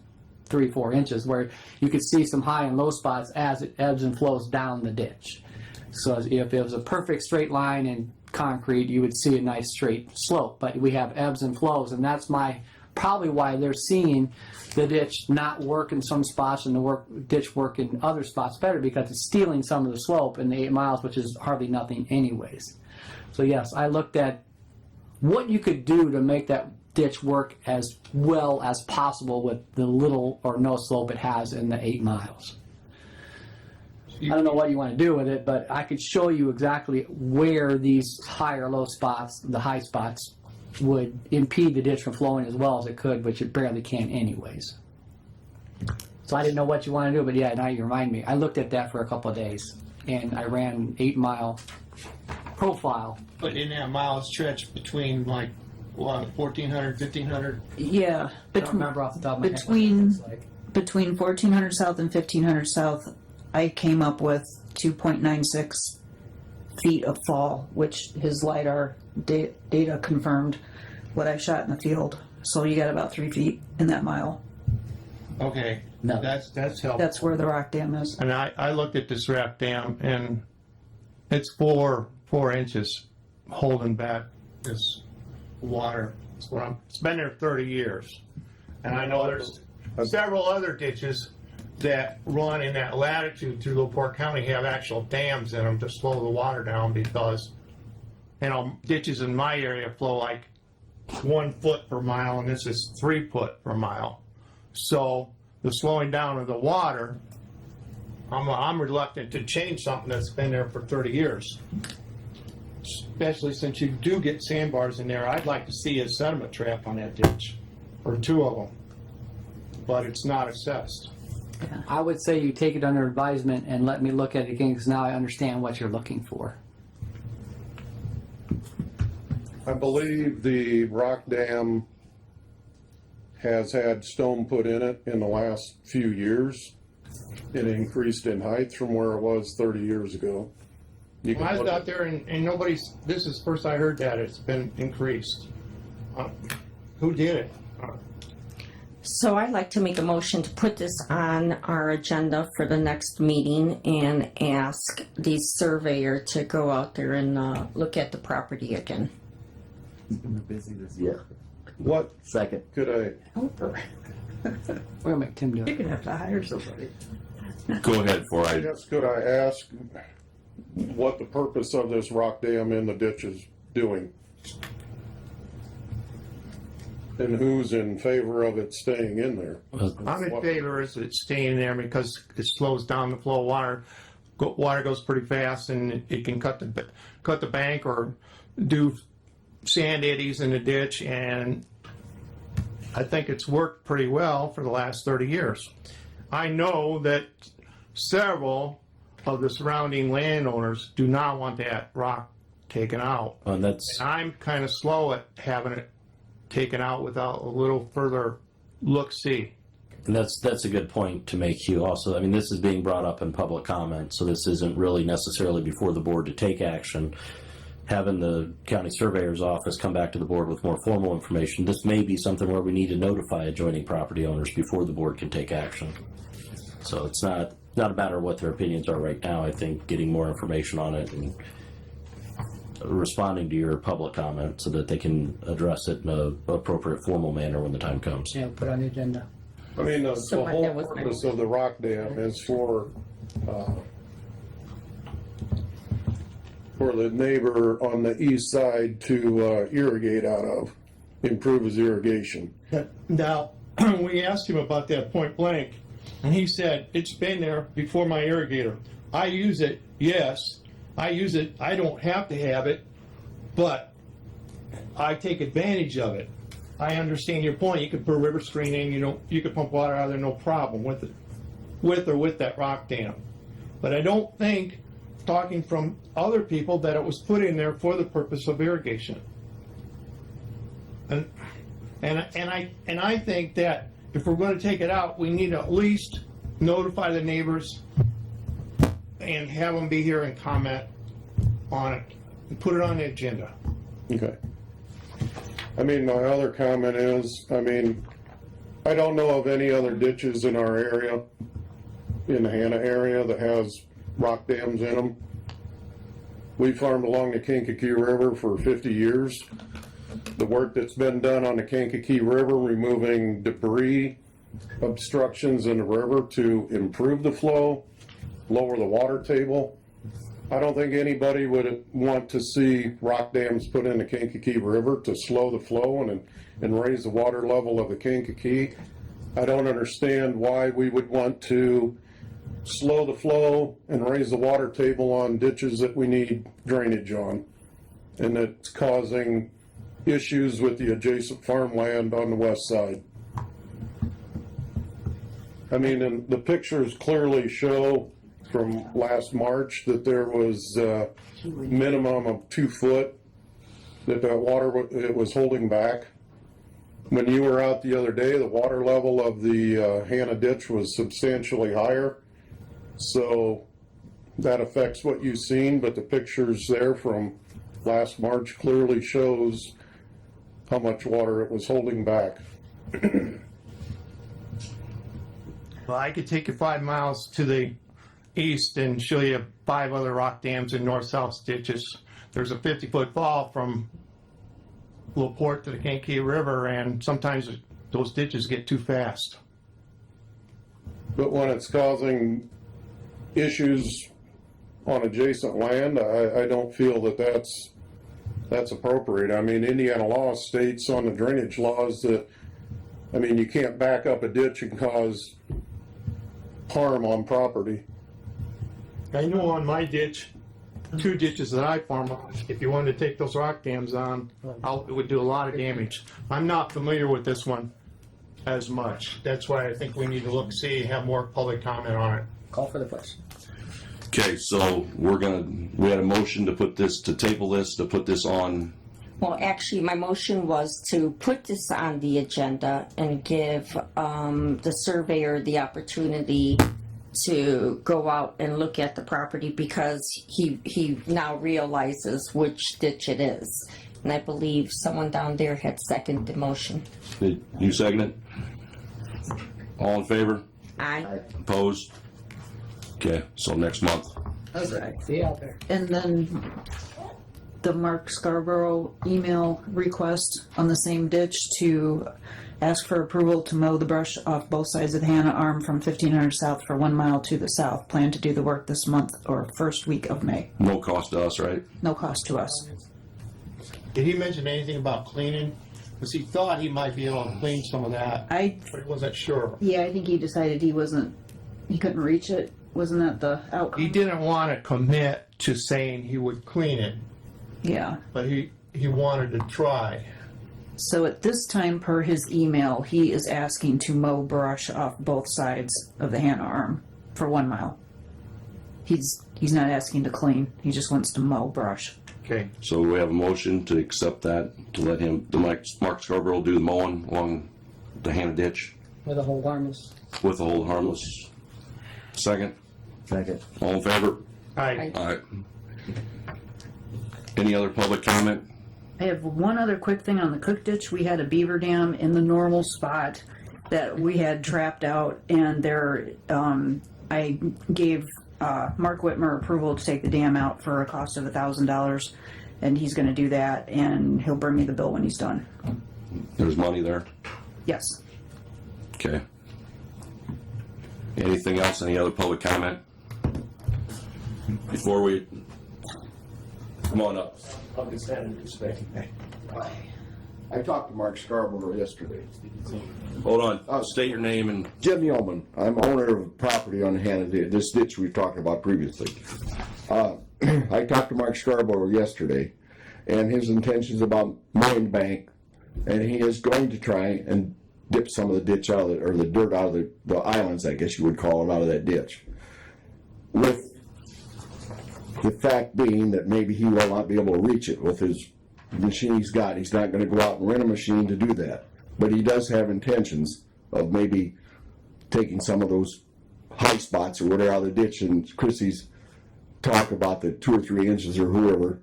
3-4 inches, where you could see some high and low spots as it ebbs and flows down the ditch. So if it was a perfect straight line in concrete, you would see a nice straight slope, but we have ebbs and flows, and that's probably why they're seeing the ditch not work in some spots and the ditch work in other spots better, because it's stealing some of the slope in the 8 miles, which is hardly nothing anyways. So yes, I looked at what you could do to make that ditch work as well as possible with the little or no slope it has in the 8 miles. I don't know what you want to do with it, but I could show you exactly where these high or low spots, the high spots, would impede the ditch from flowing as well as it could, which it barely can anyways. So I didn't know what you want to do, but yeah, now you remind me. I looked at that for a couple of days, and I ran an 8-mile profile. But in that mile stretch between like, what, 1,400, 1,500? Yeah, I don't remember off the top of my head. Between 1,400 south and 1,500 south, I came up with 2.96 feet of fall, which his LiDAR data confirmed what I shot in the field. So you got about 3 feet in that mile. Okay, No. that's helpful. That's where the rock dam is. And I looked at this rock dam, and it's 4 inches holding back this water. It's been there 30 years. And I know there's several other ditches that run in that latitude through LaPorte County have actual dams in them to slow the water down, because, you know, ditches in my area flow like 1 foot per mile, and this is 3 foot per mile. So the slowing down of the water, I'm reluctant to change something that's been there for 30 years. Especially since you do get sandbars in there. I'd like to see a sediment trap on that ditch, or 2 of them, but it's not assessed. I would say you take it under advisement and let me look at it again, because now I understand what you're looking for. I believe the rock dam has had stone put in it in the last few years. It increased in height from where it was 30 years ago. You When I was look out there and nobody's, this is the first I heard that it's been increased. Who did it? So I'd like to make a motion to put this on our agenda for the next meeting and ask the surveyor to go out there and look at the property again. Yeah. What Second. could I? We're gonna make Tim do it. You're gonna have to hire somebody. Go ahead before I I, guess could I ask what the purpose of this rock dam in the ditch is doing? And who's in favor of it staying in there? I'm in favor of it staying there because it slows down the flow of water. Water goes pretty fast and it can cut the bank or do sand eddies in the ditch, and I think it's worked pretty well for the last 30 years. I know that several of the surrounding landowners do not want that rock taken out. And that's And I'm kind of slow at having it taken out without a little further look-see. And that's a good point to make, Hugh. Also, I mean, this is being brought up in public comment, so this isn't really necessarily before the board to take action. Having the county surveyor's office come back to the board with more formal information, this may be something where we need to notify adjoining property owners before the board can take action. So it's not a matter of what their opinions are right now. I think getting more information on it and responding to your public comment so that they can address it in an appropriate formal manner when the time comes. Yeah, put on the agenda. I mean, the So whole that was my purpose of the rock dam is for the neighbor on the east side to irrigate out of, improve his irrigation. Now, we asked him about that point blank, and he said, it's been there before my irrigator. I use it, yes. I use it, I don't have to have it, but I take advantage of it. I understand your point. You could put a river screen in, you could pump water out of there, no problem with it, with that rock dam. But I don't think, talking from other people, that it was put in there for the purpose of irrigation. And I think that if we're going to take it out, we need to at least notify the neighbors and have them be here and comment on it and put it on the agenda. Okay. I mean, my other comment is, I mean, I don't know of any other ditches in our area, in the Hannah area, that has rock dams in them. We farmed along the Kankakee River for 50 years. The work that's been done on the Kankakee River, removing debris, obstructions in the river to improve the flow, lower the water table. I don't think anybody would want to see rock dams put in the Kankakee River to slow the flow and raise the water level of the Kankakee. I don't understand why we would want to slow the flow and raise the water table on ditches that we need drainage on, and it's causing issues with the adjacent farmland on the west side. I mean, and the pictures clearly show from last March that there was a minimum of 2 foot that water it was holding back. When you were out the other day, the water level of the Hannah ditch was substantially higher. So that affects what you've seen, but the pictures there from last March clearly shows how much water it was holding back. Well, I could take you 5 miles to the east and show you 5 other rock dams in north-south ditches. There's a 50-foot fall from LaPorte to the Kankakee River, and sometimes those ditches get too fast. But when it's causing issues on adjacent land, I don't feel that that's appropriate. I mean, Indiana law states on the drainage laws that, I mean, you can't back up a ditch and cause harm on property. I know on my ditch, 2 ditches that I farm on, if you wanted to take those rock dams on, it would do a lot of damage. I'm not familiar with this one as much. That's why I think we need to look, see, have more public comment on it. Call for the question. okay, so we had a motion to table this, to put this on. Well, actually, my motion was to put this on the agenda and give the surveyor the opportunity to go out and look at the property because he now realizes which ditch it is. And I believe someone down there had seconded the motion. Did you second it? All in favor? Aye. Opposed? Okay, so next month. Okay. See you out there. And then the Mark Scarborough email request on the same ditch to ask for approval to mow the brush off both sides of the Hannah Arm from 1500 south for 1 mile to the south. Plan to do the work this month or first week of May. No cost to us, right? No cost to us. Did he mention anything about cleaning? Because he thought he might be able to clean some of that, but he wasn't sure. Yeah, I think he decided he couldn't reach it. Wasn't that the outcome? He didn't want to commit to saying he would clean it, Yeah. but he wanted to try. So at this time, per his email, he is asking to mow brush off both sides of the Hannah Arm for 1 mile. He's not asking to clean. He just wants to mow brush. Okay. So we have a motion to accept that, to let him, Mark Scarborough do the mowing along the Hannah ditch With a whole harmless. with the hold harmless. Second? Second. All in favor? Aye. All right. Any other public comment? I have one other quick thing on the Cook Ditch. We had a beaver dam in the normal spot that we had trapped out, and there, I gave Mark Whitmer approval to take the dam out for a cost of $1,000, and he's going to do that, and he'll bring me the bill when he's done. There's money there? Yes. Okay. Anything else? Any other public comment? Before we, come on up. I'll be standing here today. I talked to Mark Scarborough yesterday. Hold on. State your name and. Jim Yeoman. I'm owner of property on Hannah, this ditch we talked about previously. I talked to Mark Scarborough yesterday, and his intentions about mowing bank, and he is going to try and dip some of the ditch out of it, or the dirt out of the islands, I guess you would call it, out of that ditch. With the fact being that maybe he will not be able to reach it with his machine he's got. He's not going to go out and rent a machine to do that. But he does have intentions of maybe taking some of those high spots or whatever out of the ditch. And Chrissy's talk about the 2 or 3 inches or whoever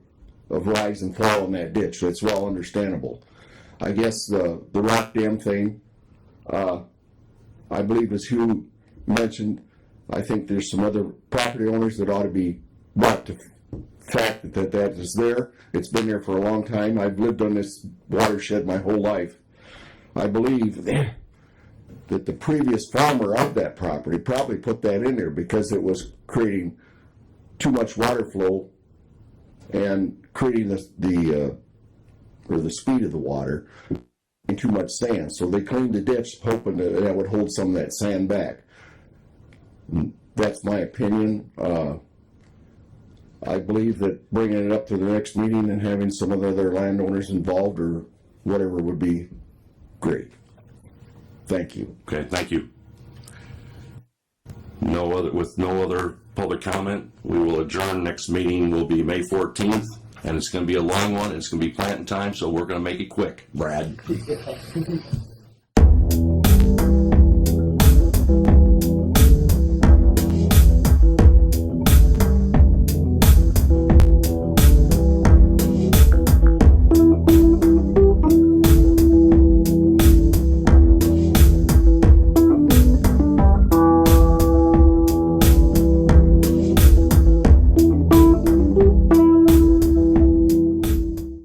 of rise and fall in that ditch. So it's well understandable. I guess the rock dam thing, I believe as Hugh mentioned, I think there's some other property owners that ought to be brought to fact that is there. It's been there for a long time. I've lived on this watershed my whole life. I believe that the previous farmer of that property probably put that in there because it was creating too much water flow and creating the speed of the water and too much sand. So they cleaned the ditch hoping that would hold some of that sand back. That's my opinion. I believe that bringing it up to the next meeting and having some of the other landowners involved or whatever would be great. Thank you. Okay, thank you. With no other public comment, we will adjourn. Next meeting will be May 14th, and it's going to be a long one. It's going to be planting time, so we're going to make it quick. Brad.